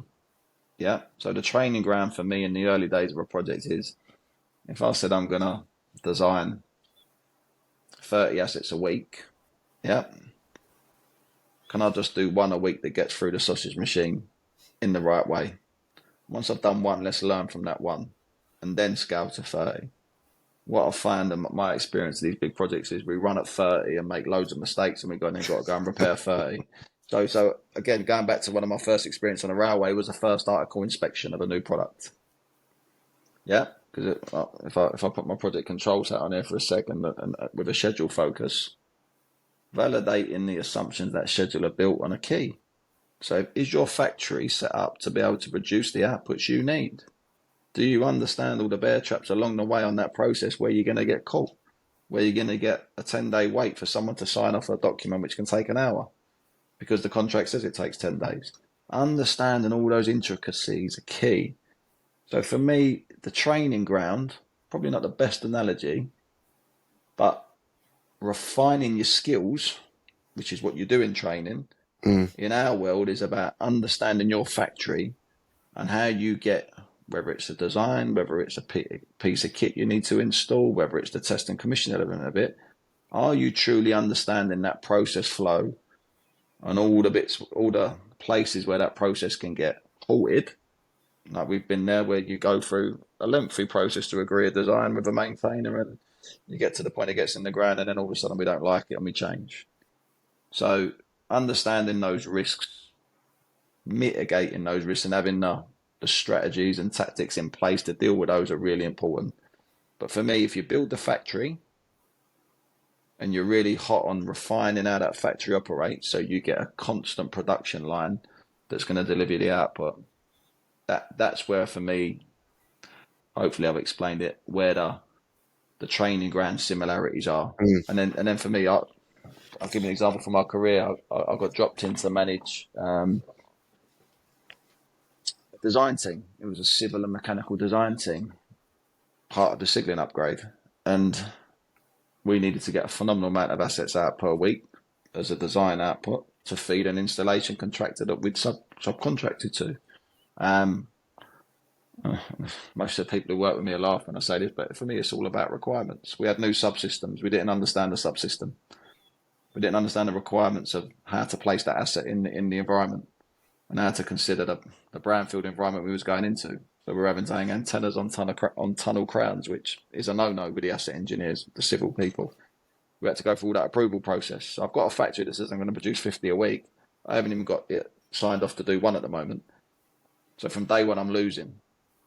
Yeah. So the training ground for me in the early days of a project is, if I said I'm going to design 30 assets a week, yeah, can I just do one a week that gets through the sausage machine in the right way? Once I've done one, let's learn from that one and then scale to 30. What I find in my experience of these big projects is we run at 30 and make loads of mistakes, and we've got to go and repair 30. So again, going back to one of my first experience on a railway was the first article inspection of a new product. Yeah, because if I put my project controls hat on here for a second and with a schedule focus, validating the assumptions that schedule are built on are key. So is your factory set up to be able to produce the outputs you need? Do you understand all the bear traps along the way on that process where you're going to get caught? Where you're going to get a 10-day wait for someone to sign off a document which can take an hour because the contract says it takes 10 days. Understanding all those intricacies are key. So for me, the training ground, probably not the best analogy, but refining your skills, which is what you do in training, in our world is about understanding your factory and how you get, whether it's a design, whether it's a piece of kit you need to install, whether it's the test and commission element of it, are you truly understanding that process flow and all the bits, all the places where that process can get halted? Like we've been there, where you go through a lengthy process to agree a design with a maintainer and you get to the point it gets in the ground and then all of a sudden we don't like it and we change. So understanding those risks, mitigating those risks and having the strategies and tactics in place to deal with those are really important. But for me, if you build the factory and you're really hot on refining how that factory operates so you get a constant production line that's going to deliver you the output, that's where for me, hopefully I've explained it, where the training ground similarities are. And then for me, I'll give you an example from my career. I got dropped in to manage a design team. It was a civil and mechanical design team, part of the signaling upgrade. And we needed to get a phenomenal amount of assets out per week as a design output to feed an installation contractor that we'd subcontracted to. Most of the people who work with me laugh when I say this, but for me, it's all about requirements. We had new subsystems. We didn't understand the subsystem. We didn't understand the requirements of how to place that asset in the environment and how to consider the brownfield environment we was going into. So we were having to hang antennas on tunnel crowns, which is a no-no with the asset engineers, the civil people. We had to go through all that approval process. So I've got a factory that says I'm going to produce 50 a week. I haven't even got it signed off to do one at the moment. So from day one, I'm losing.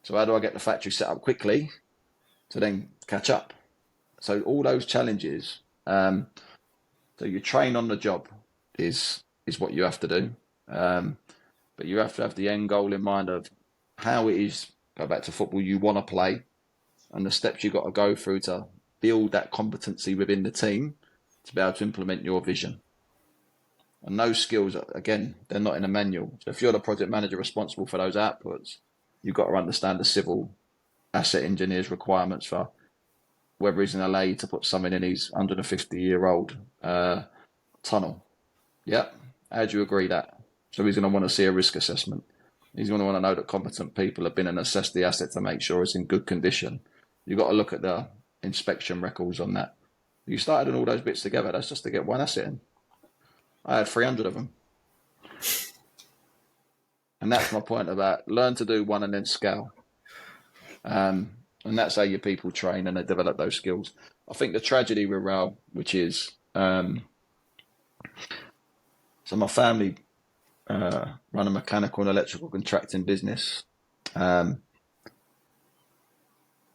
So how do I get the factory set up quickly to then catch up? So all those challenges, so you train on the job is what you have to do. But you have to have the end goal in mind of how it is, go back to football, you want to play and the steps you've got to go through to build that competency within the team to be able to implement your vision. And those skills, again, they're not in a manual. So if you're the project manager responsible for those outputs, you've got to understand the civil asset engineer's requirements for whether he's going to allow you to put something in his 150-year-old tunnel. Yep. How do you agree that? So he's going to want to see a risk assessment. He's going to want to know that competent people have been and assessed the asset to make sure it's in good condition. You've got to look at the inspection records on that. You started all those bits together, that's just to get one asset in. I had 300 of them. And that's my point about learn to do one and then scale. And that's how your people train and they develop those skills. I think the tragedy with rail, which is, so my family run a mechanical and electrical contracting business. And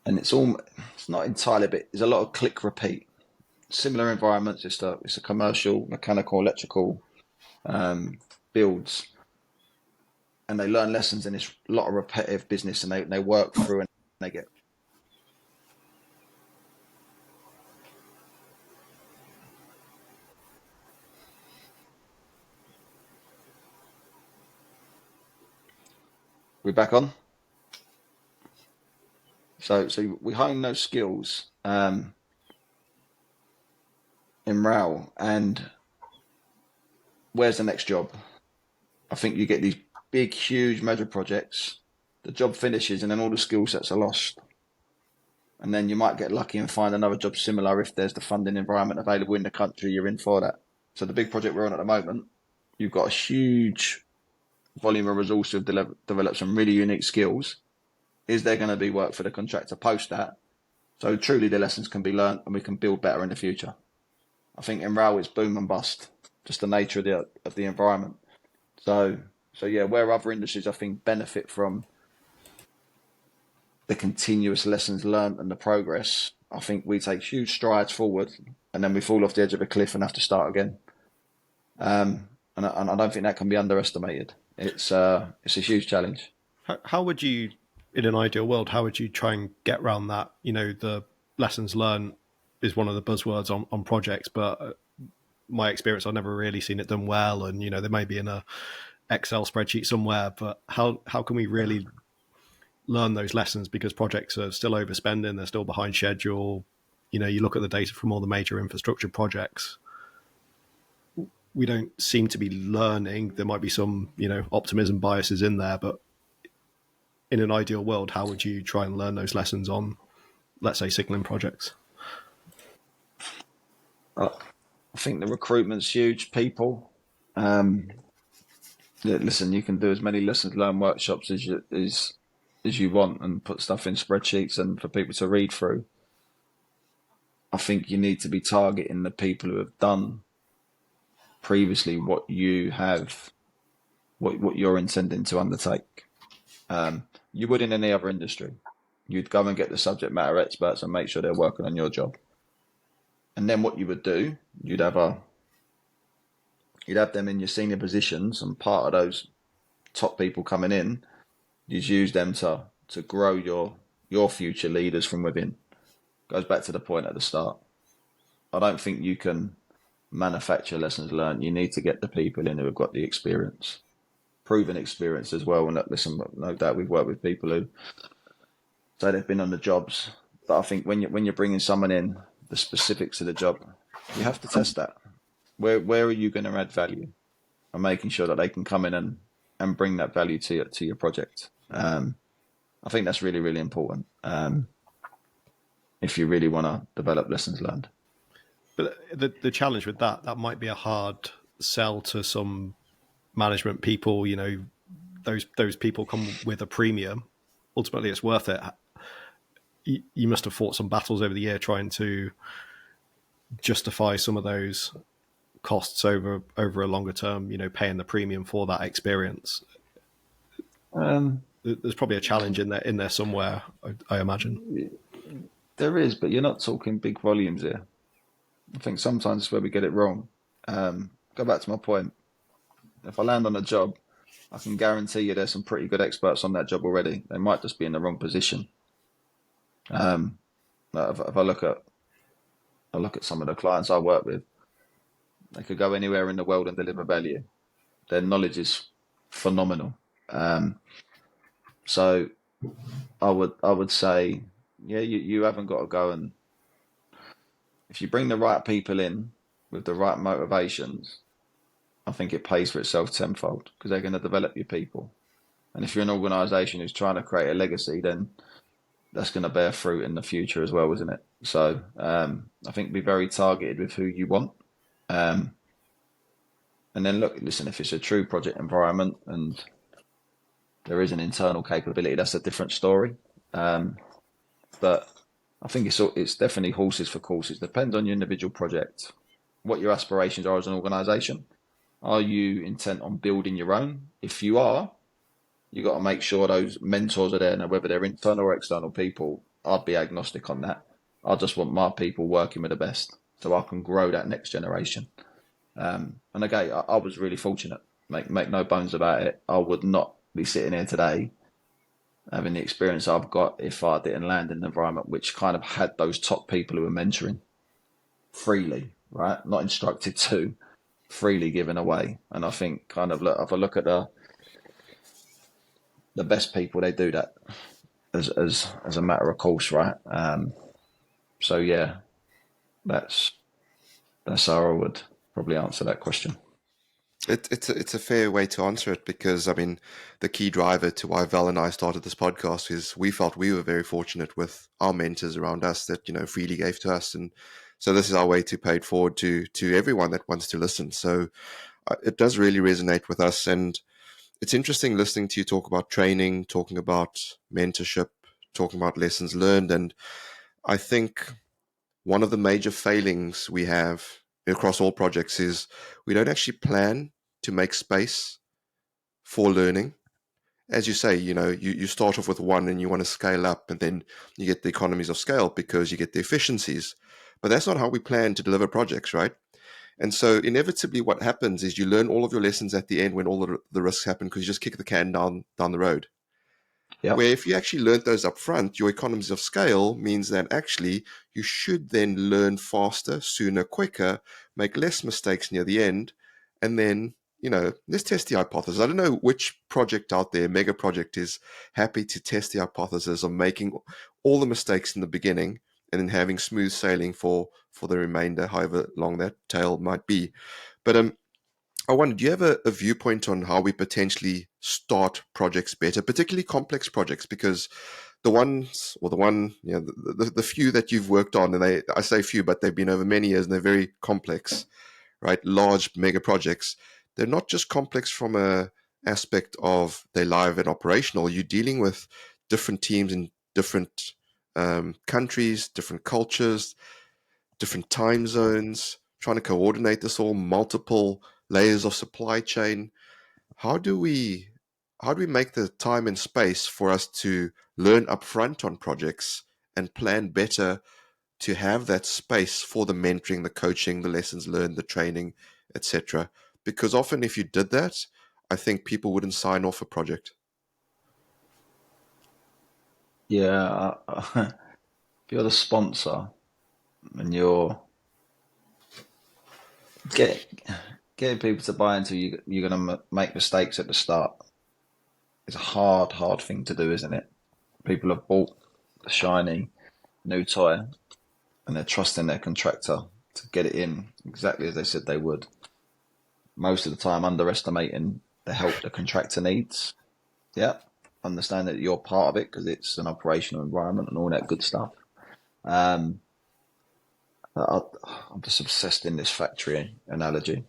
it's not entirely, but there's a lot of click repeat. Similar environments, it's a commercial, mechanical, electrical builds. And they learn lessons in this lot of repetitive business and they work through and they get. We back on? So we hone those skills in RAL, and where's the next job? I think you get these big, huge major projects, the job finishes, and then all the skill sets are lost. And then you might get lucky and find another job similar if there's the funding environment available in the country you're in for that. So the big project we're on at the moment, you've got a huge volume of resources to develop some really unique skills. Is there going to be work for the contractor post that? So truly the lessons can be learned and we can build better in the future. I think in RAL it's boom and bust, just the nature of the environment. So yeah, where other industries I think benefit from the continuous lessons learned and the progress, I think we take huge strides forward and then we fall off the edge of a cliff and have to start again. And I don't think that can be underestimated. It's a huge challenge. How would you, in an ideal world, how would you try and get around that? You know, the lessons learned is one of the buzzwords on projects, but my experience, I've never really seen it done well. And, you know, they may be in a Excel spreadsheet somewhere, but how can we really learn those lessons? Because projects are still overspending, they're still behind schedule. You know, you look at the data from all the major infrastructure projects, we don't seem to be learning. There might be some, you know, optimism biases in there, but in an ideal world, how would you try and learn those lessons on, let's say, signaling projects? I think the recruitment's huge. People, listen, you can do as many lessons learned workshops as you want and put stuff in spreadsheets and for people to read through. I think you need to be targeting the people who have done previously what you're intending to undertake. You would in any other industry. You'd go and get the subject matter experts and make sure they're working on your job. And then what you would do, you'd have them in your senior positions, and part of those top people coming in, you'd use them to grow your future leaders from within. Goes back to the point at the start. I don't think you can manufacture lessons learned. You need to get the people in who have got the experience, proven experience as well. And listen, no doubt we've worked with people who say they've been on the jobs, but I think when you're bringing someone in, the specifics of the job, you have to test that. Where are you going to add value, and making sure that they can come in and bring that value to your project. I think that's really, really important if you really want to develop lessons learned. But the challenge with that might be a hard sell to some management people. You know, those people come with a premium. Ultimately, it's worth it. You must have fought some battles over the year trying to justify some of those costs over a longer term, you know, paying the premium for that experience. There's probably a challenge in there somewhere, I imagine. There is, but you're not talking big volumes here. I think sometimes it's where we get it wrong. Go back to my point. If I land on a job, I can guarantee you there's some pretty good experts on that job already. They might just be in the wrong position. If I look at some of the clients I work with, they could go anywhere in the world and deliver value. Their knowledge is phenomenal. So I would say, yeah, you haven't got to go, and if you bring the right people in with the right motivations, I think it pays for itself tenfold, because they're going to develop your people. And if you're an organisation who's trying to create a legacy, then that's going to bear fruit in the future as well, isn't it? So I think be very targeted with who you want. And then listen, if it's a true project environment and there is an internal capability, that's a different story. But I think it's definitely horses for courses. Depends on your individual project, what your aspirations are as an organisation. Are you intent on building your own? If you are, you got to make sure those mentors are there. Now, whether they're internal or external people, I'd be agnostic on that. I just want my people working with the best, so I can grow that next generation. And again, I was really fortunate. Make no bones about it. I would not be sitting here today having the experience I've got if I didn't land in an environment which kind of had those top people who were mentoring freely, right? Not instructed to, freely given away. And I think if I look at the the best people, they do that as a matter of course, right? So yeah, that's how I would probably answer that question. It's a fair way to answer it, because I mean, the key driver to why Val and I started this podcast is we felt we were very fortunate with our mentors around us that, you know, freely gave to us, and so this is our way to pay it forward to everyone that wants to listen. So it does really resonate with us, and it's interesting listening to you talk about training, talking about mentorship, talking about lessons learned, and I think one of the major failings we have across all projects is we don't actually plan to make space for learning. As you say, you know, you start off with one and you want to scale up, and then you get the economies of scale because you get the efficiencies. But that's not how we plan to deliver projects, right? And so inevitably what happens is you learn all of your lessons at the end when all the risks happen, because you just kick the can down the road. Yeah. Where if you actually learned those up front, your economies of scale means that actually you should then learn faster, sooner, quicker, make less mistakes near the end, and then, you know, let's test the hypothesis. I don't know which project out there, mega project, is happy to test the hypothesis of making all the mistakes in the beginning and then having smooth sailing for the remainder, however long that tail might be. But I wonder, do you have a viewpoint on how we potentially start projects better, particularly complex projects? Because the ones, or the one, you know, the few that you've worked on, and I say few, but they've been over many years and they're very complex, right? Large mega projects. They're not just complex from a aspect of they're live and operational. You're dealing with different teams in different countries, different cultures, different time zones, trying to coordinate this all, multiple layers of supply chain. How do we make the time and space for us to learn upfront on projects and plan better to have that space for the mentoring, the coaching, the lessons learned, the training, etc.? Because often if you did that, I think people wouldn't sign off a project. Yeah, if you're the sponsor and you're getting people to buy into you, you're going to make mistakes at the start. It's a hard thing to do, isn't it? People have bought the shiny new toy and they're trusting their contractor to get it in exactly as they said they would. Most of the time underestimating the help the contractor needs. Yeah, understand that you're part of it because it's an operational environment and all that good stuff. I'm just obsessed in this factory analogy.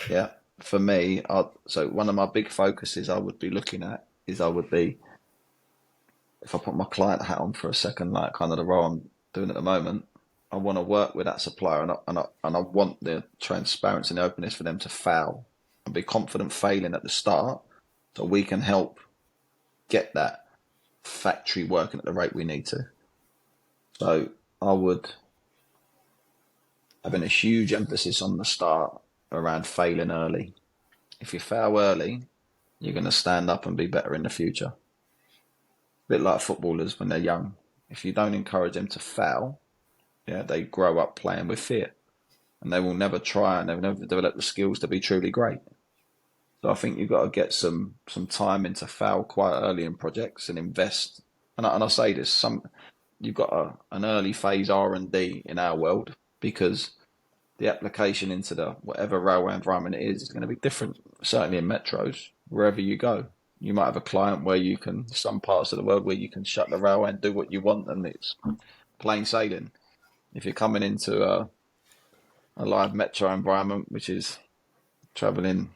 Yeah, for me, so one of my big focuses I would be looking at is if I put my client hat on for a second, like kind of the role I'm doing at the moment, I want to work with that supplier, and I want the transparency and the openness for them to fail and be confident failing at the start, so we can help get that factory working at the rate we need to. So I would having a huge emphasis on the start around failing early. If you fail early, you're going to stand up and be better in the future. A bit like footballers when they're young. If you don't encourage them to fail, yeah, they grow up playing with fear, and they will never try and they'll never develop the skills to be truly great. So I think you've got to get some time into fail quite early in projects and invest. And I say this, you've got an early phase R&D in our world, because the application into the whatever railway environment it is going to be different, certainly in metros, wherever you go. You might have a client where you can, some parts of the world where you can shut the railway and do what you want and it's plain sailing. If you're coming into a live metro environment, which is travelling,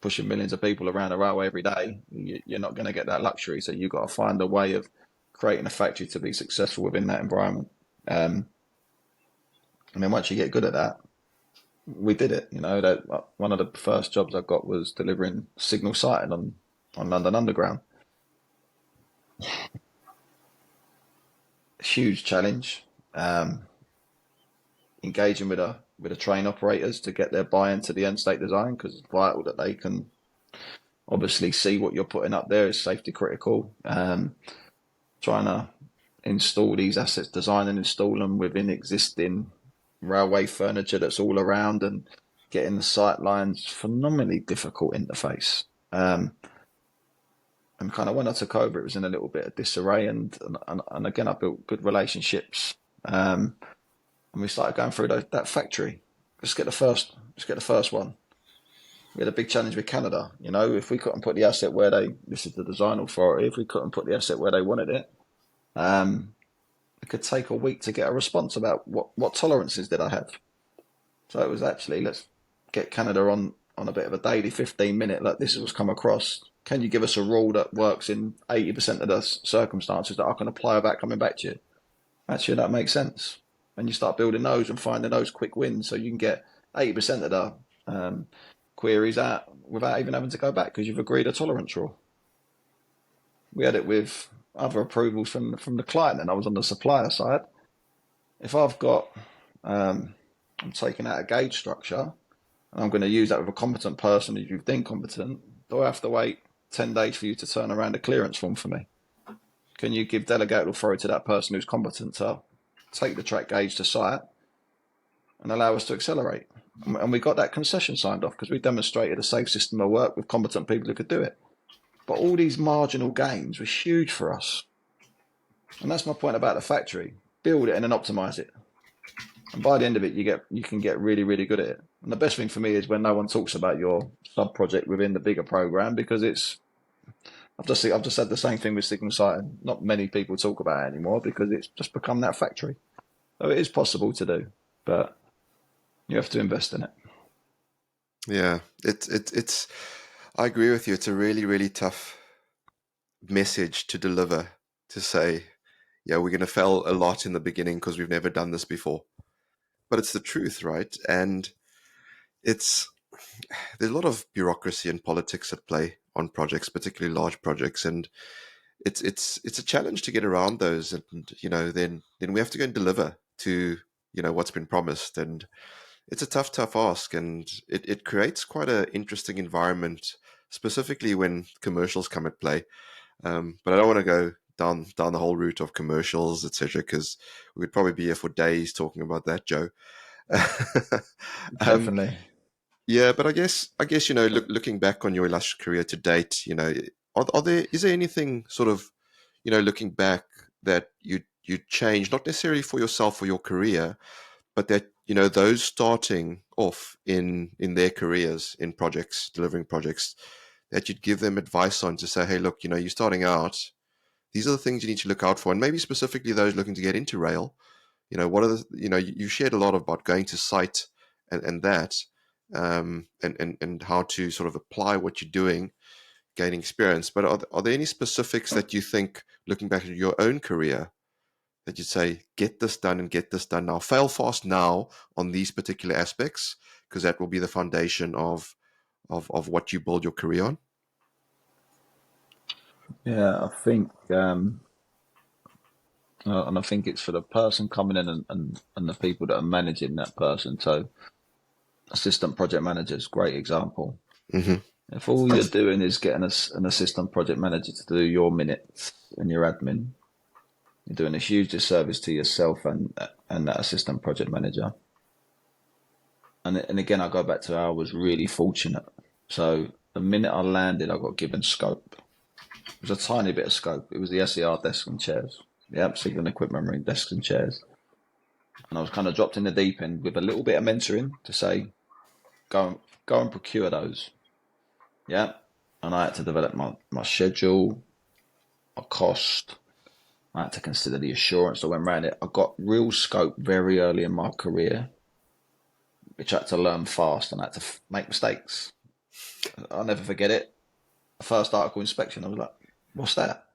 pushing millions of people around the railway every day, you're not going to get that luxury. So you've got to find a way of creating a factory to be successful within that environment. And then once you get good at that, we did it. You know, that one of the first jobs I got was delivering signal sighting on London Underground. Huge challenge. Engaging with the train operators to get their buy-in to the end state design, because it's vital that they can obviously see what you're putting up there is safety critical. Trying to install these assets, design and install them within existing railway furniture that's all around, and getting the sight lines, phenomenally difficult interface. And kind of when I took over, it was in a little bit of disarray, and again, I built good relationships, and we started going through that factory. Let's get the first one. We had a big challenge with Canada. You know, if we couldn't put the asset where this is the design authority, if we couldn't put the asset where they wanted it, it could take a week to get a response about what tolerances did I have. So it was actually, let's get Canada on a bit of a daily 15-minute, like, this is what's come across. Can you give us a rule that works in 80% of the circumstances that I can apply without coming back to you? Actually, that makes sense. And you start building those and finding those quick wins so you can get 80% of the queries out without even having to go back because you've agreed a tolerance rule. We had it with other approvals from the client, and I was on the supplier side. If I've got, I'm taking out a gauge structure and I'm going to use that with a competent person who you've deemed competent, do I have to wait 10 days for you to turn around a clearance form for me? Can you give delegated authority to that person who's competent to take the track gauge to site and allow us to accelerate? And we got that concession signed off because we demonstrated a safe system of work with competent people who could do it. But all these marginal gains were huge for us. And that's my point about the factory. Build it and then optimize it. And by the end of it, you can get really, really good at it. And the best thing for me is when no one talks about your sub-project within the bigger program, because I've just had the same thing with Signal Sighting. Not many people talk about it anymore because it's just become that factory. So it is possible to do, but you have to invest in it. Yeah, it's. I agree with you. It's a really, really tough message to deliver, to say, yeah, we're going to fail a lot in the beginning because we've never done this before. But it's the truth, right? And there's a lot of bureaucracy and politics at play on projects, particularly large projects, and it's a challenge to get around those. And then we have to go and deliver to what's been promised, and it's a tough ask, and it creates quite an interesting environment, specifically when commercials come at play. But I don't want to go down the whole route of commercials, etc., because we would probably be here for days talking about that, Joe. Definitely. Yeah, but I guess looking back on your illustrious career to date, is there anything sort of, looking back that you changed, not necessarily for yourself or your career, but that those starting off in their careers in projects, delivering projects, that you'd give them advice on, to say, hey, look, you're starting out. These are the things you need to look out for, and maybe specifically those looking to get into rail. What are you shared a lot about going to site and that, and how to sort of apply what you're doing, gaining experience. But are there any specifics that you think, looking back at your own career, that you'd say, get this done and get this done now, fail fast now on these particular aspects, because that will be the foundation of what you build your career on? Yeah, I think, and I think it's for the person coming in and the people that are managing that person. So assistant project managers, great example. Mm-hmm. If all you're doing is getting an assistant project manager to do your minutes and your admin, you're doing a huge disservice to yourself and that assistant project manager. And again, I go back to how I was really fortunate. So the minute I landed, I got given scope. It was a tiny bit of scope. It was the SER desk and chairs, the signal and equipment room desks and chairs. And I was kind of dropped in the deep end with a little bit of mentoring to say, go and procure those. Yeah. And I had to develop my schedule, my cost. I had to consider the assurance that went around it. I got real scope very early in my career, which I had to learn fast, and I had to make mistakes. I'll never forget it. The first article inspection, I was like, what's that?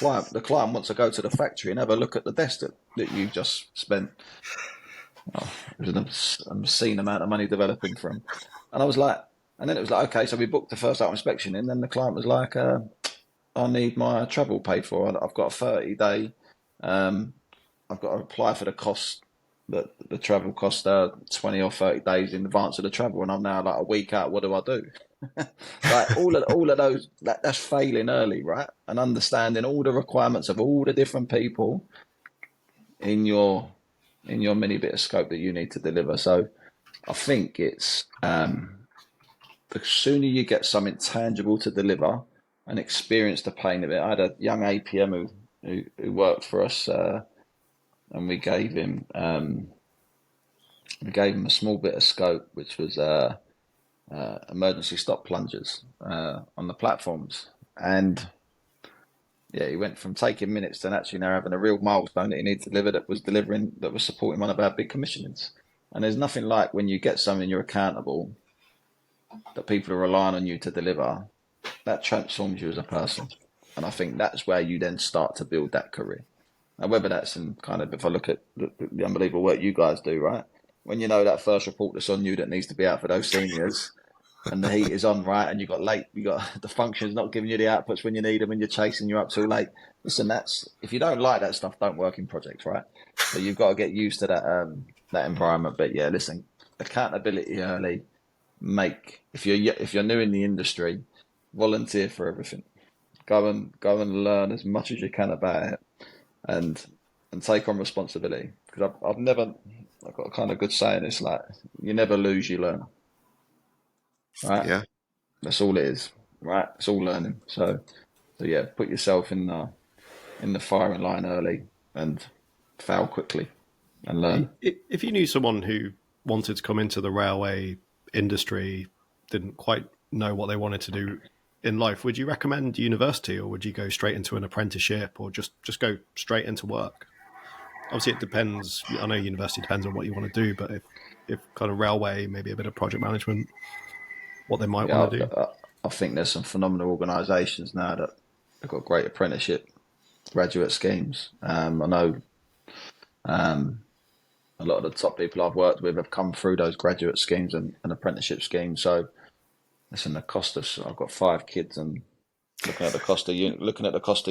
Well, the client wants to go to the factory and have a look at the desk that you just spent it was an obscene amount of money developing from. And I was like, and then it was like, okay, so we booked the first article inspection, and then the client was like, I need my travel paid for. I've got a 30-day, I've got to apply for the cost, the travel cost 20 or 30 days in advance of the travel, and I'm now like a week out. What do I do? Like all of those, that's failing early, right? And understanding all the requirements of all the different people in your mini bit of scope that you need to deliver. So I think it's the sooner you get something tangible to deliver, and experienced the pain of it. I had a young APM who worked for us, and we gave him a small bit of scope, which was emergency stop plungers on the platforms, and yeah, he went from taking minutes to actually now having a real milestone that he needed to deliver, that was supporting one of our big commissionings. And there's nothing like when you get something you're accountable, that people are relying on you to deliver, that transforms you as a person. And I think that's where you then start to build that career. And whether that's in kind of, if I look at the unbelievable work you guys do, right? When you know that first report that's on you that needs to be out for those seniors, and the heat is on, right, and you got the function's not giving you the outputs when you need them, and you're chasing you up too late. Listen, that's, if you don't like that stuff, don't work in projects, right? So you've got to get used to that environment. But yeah, listen, accountability early. If you're new in the industry, volunteer for everything. Go and learn as much as you can about it, and take on responsibility. Because I've got a kind of good saying. It's like, you never lose, you learn. Right? Yeah. That's all it is, right? It's all learning. So yeah, put yourself in the firing line early and fail quickly and learn. If you knew someone who wanted to come into the railway industry, didn't quite know what they wanted to do in life, would you recommend university, or would you go straight into an apprenticeship, or just go straight into work? Obviously, it depends. I know university depends on what you want to do, but if kind of railway, maybe a bit of project management, what they might want to do. I think there's some phenomenal organisations now that have got great apprenticeship graduate schemes. I know a lot of the top people I've worked with have come through those graduate schemes and apprenticeship schemes. So listen, the cost of, I've got 5 kids, and looking at the cost of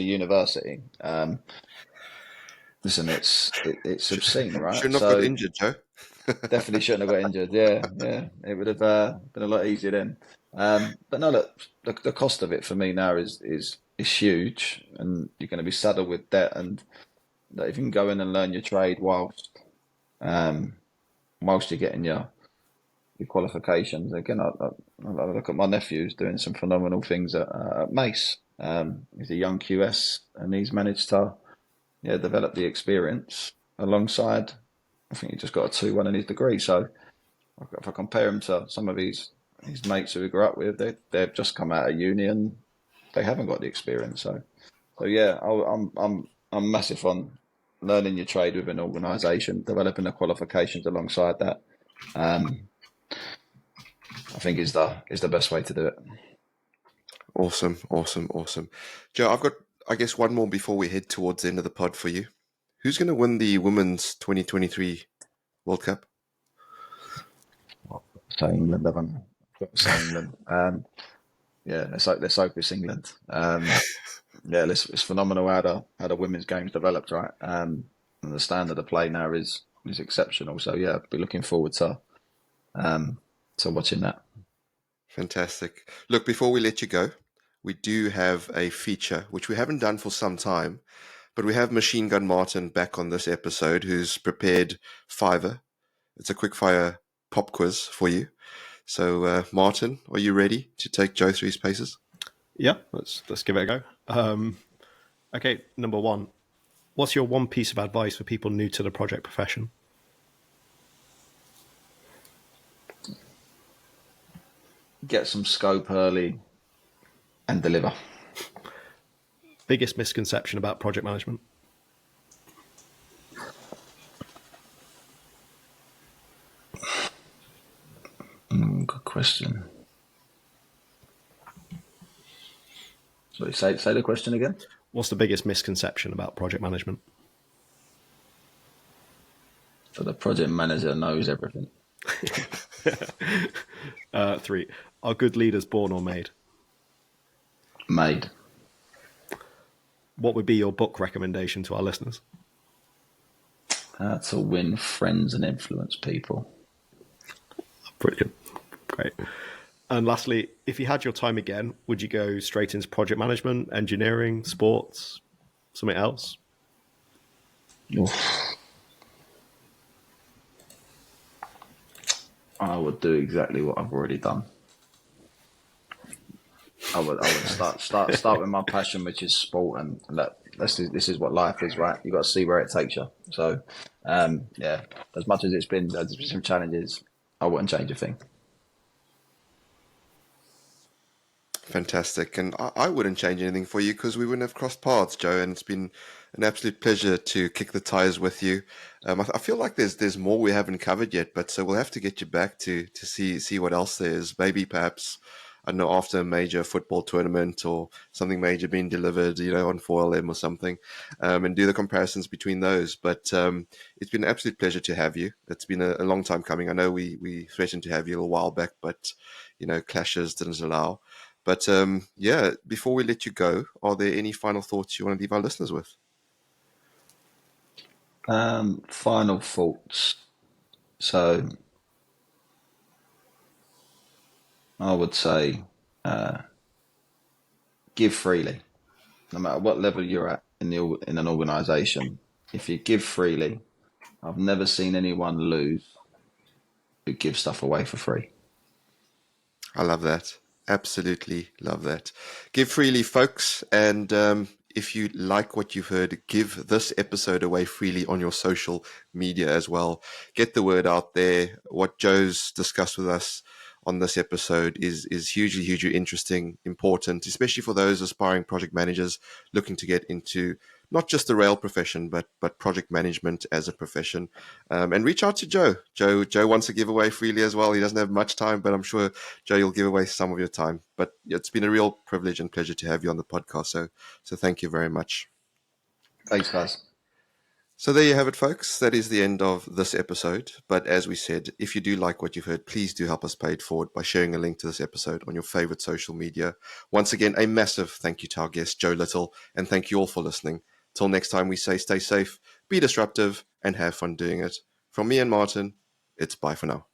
university. Listen, it's obscene, right? Shouldn't have got injured, Joe. Definitely shouldn't have got injured. Yeah, it would have been a lot easier then. But no, look, the cost of it for me now is huge, and you're going to be saddled with debt. And that if you can go in and learn your trade whilst you're getting your qualifications. Again, I look at my nephews doing some phenomenal things at Mace. He's a young QS, and he's managed to develop the experience alongside. I think he just got a 2-1 in his degree. So if I compare him to some of his mates who he grew up with, they've just come out of uni and they haven't got the experience. So yeah, I'm massive on learning your trade with an organisation, developing the qualifications alongside that. I think is the best way to do it. Awesome. Joe, I've got, I guess, one more before we head towards the end of the pod for you. Who's going to win the Women's 2023 World Cup? So England, haven't I? England. Let's hope it's England. It's phenomenal how the women's game's developed, right? And the standard of play now is exceptional. So yeah, I'll be looking forward to watching that. Fantastic. Look, before we let you go, we do have a feature which we haven't done for some time, but we have Machine Gun Martin back on this episode, who's prepared Fiverr. It's a quick-fire pop quiz for you. So, Martin, are you ready to take Joe through his paces? Yeah, let's give it a go. Okay, number 1. What's your one piece of advice for people new to the project profession? Get some scope early and deliver. Biggest misconception about project management? Good question. Sorry, say the question again. What's the biggest misconception about project management? So the project manager knows everything. 3. Are good leaders born or made? Made. What would be your book recommendation to our listeners? How to win friends and influence people. Brilliant. Great. And lastly, if you had your time again, would you go straight into project management, engineering, sports, something else? Oof. I would do exactly what I've already done. I would start with my passion, which is sport, and this is what life is, right? You got to see where it takes you. So, yeah, as much as there's been some challenges, I wouldn't change a thing. Fantastic. And I wouldn't change anything for you because we wouldn't have crossed paths, Joe. And it's been an absolute pleasure to kick the tires with you. I feel like there's more we haven't covered yet, but so we'll have to get you back to see what else there is. Maybe perhaps, I don't know, after a major football tournament or something major being delivered, on 4LM or something, and do the comparisons between those. But it's been an absolute pleasure to have you. It's been a long time coming. I know we threatened to have you a little while back, but, clashes didn't allow. But yeah, before we let you go, are there any final thoughts you want to leave our listeners with? Final thoughts. So, I would say, give freely, no matter what level you're at in an organisation. If you give freely, I've never seen anyone lose who gives stuff away for free. I love that. Absolutely love that. Give freely, folks. And if you like what you've heard, give this episode away freely on your social media as well. Get the word out there. What Joe's discussed with us on this episode is hugely interesting, important, especially for those aspiring project managers looking to get into not just the rail profession, but project management as a profession. And reach out to Joe. Joe wants to give away freely as well. He doesn't have much time, but I'm sure, Joe, you'll give away some of your time. But it's been a real privilege and pleasure to have you on the podcast. So thank you very much. Thanks, guys. So there you have it, folks. That is the end of this episode. But as we said, if you do like what you've heard, please do help us pay it forward by sharing a link to this episode on your favorite social media. Once again, a massive thank you to our guest, Joe Little, and thank you all for listening. Till next time, we say stay safe, be disruptive, and have fun doing it. From me and Martin, it's bye for now.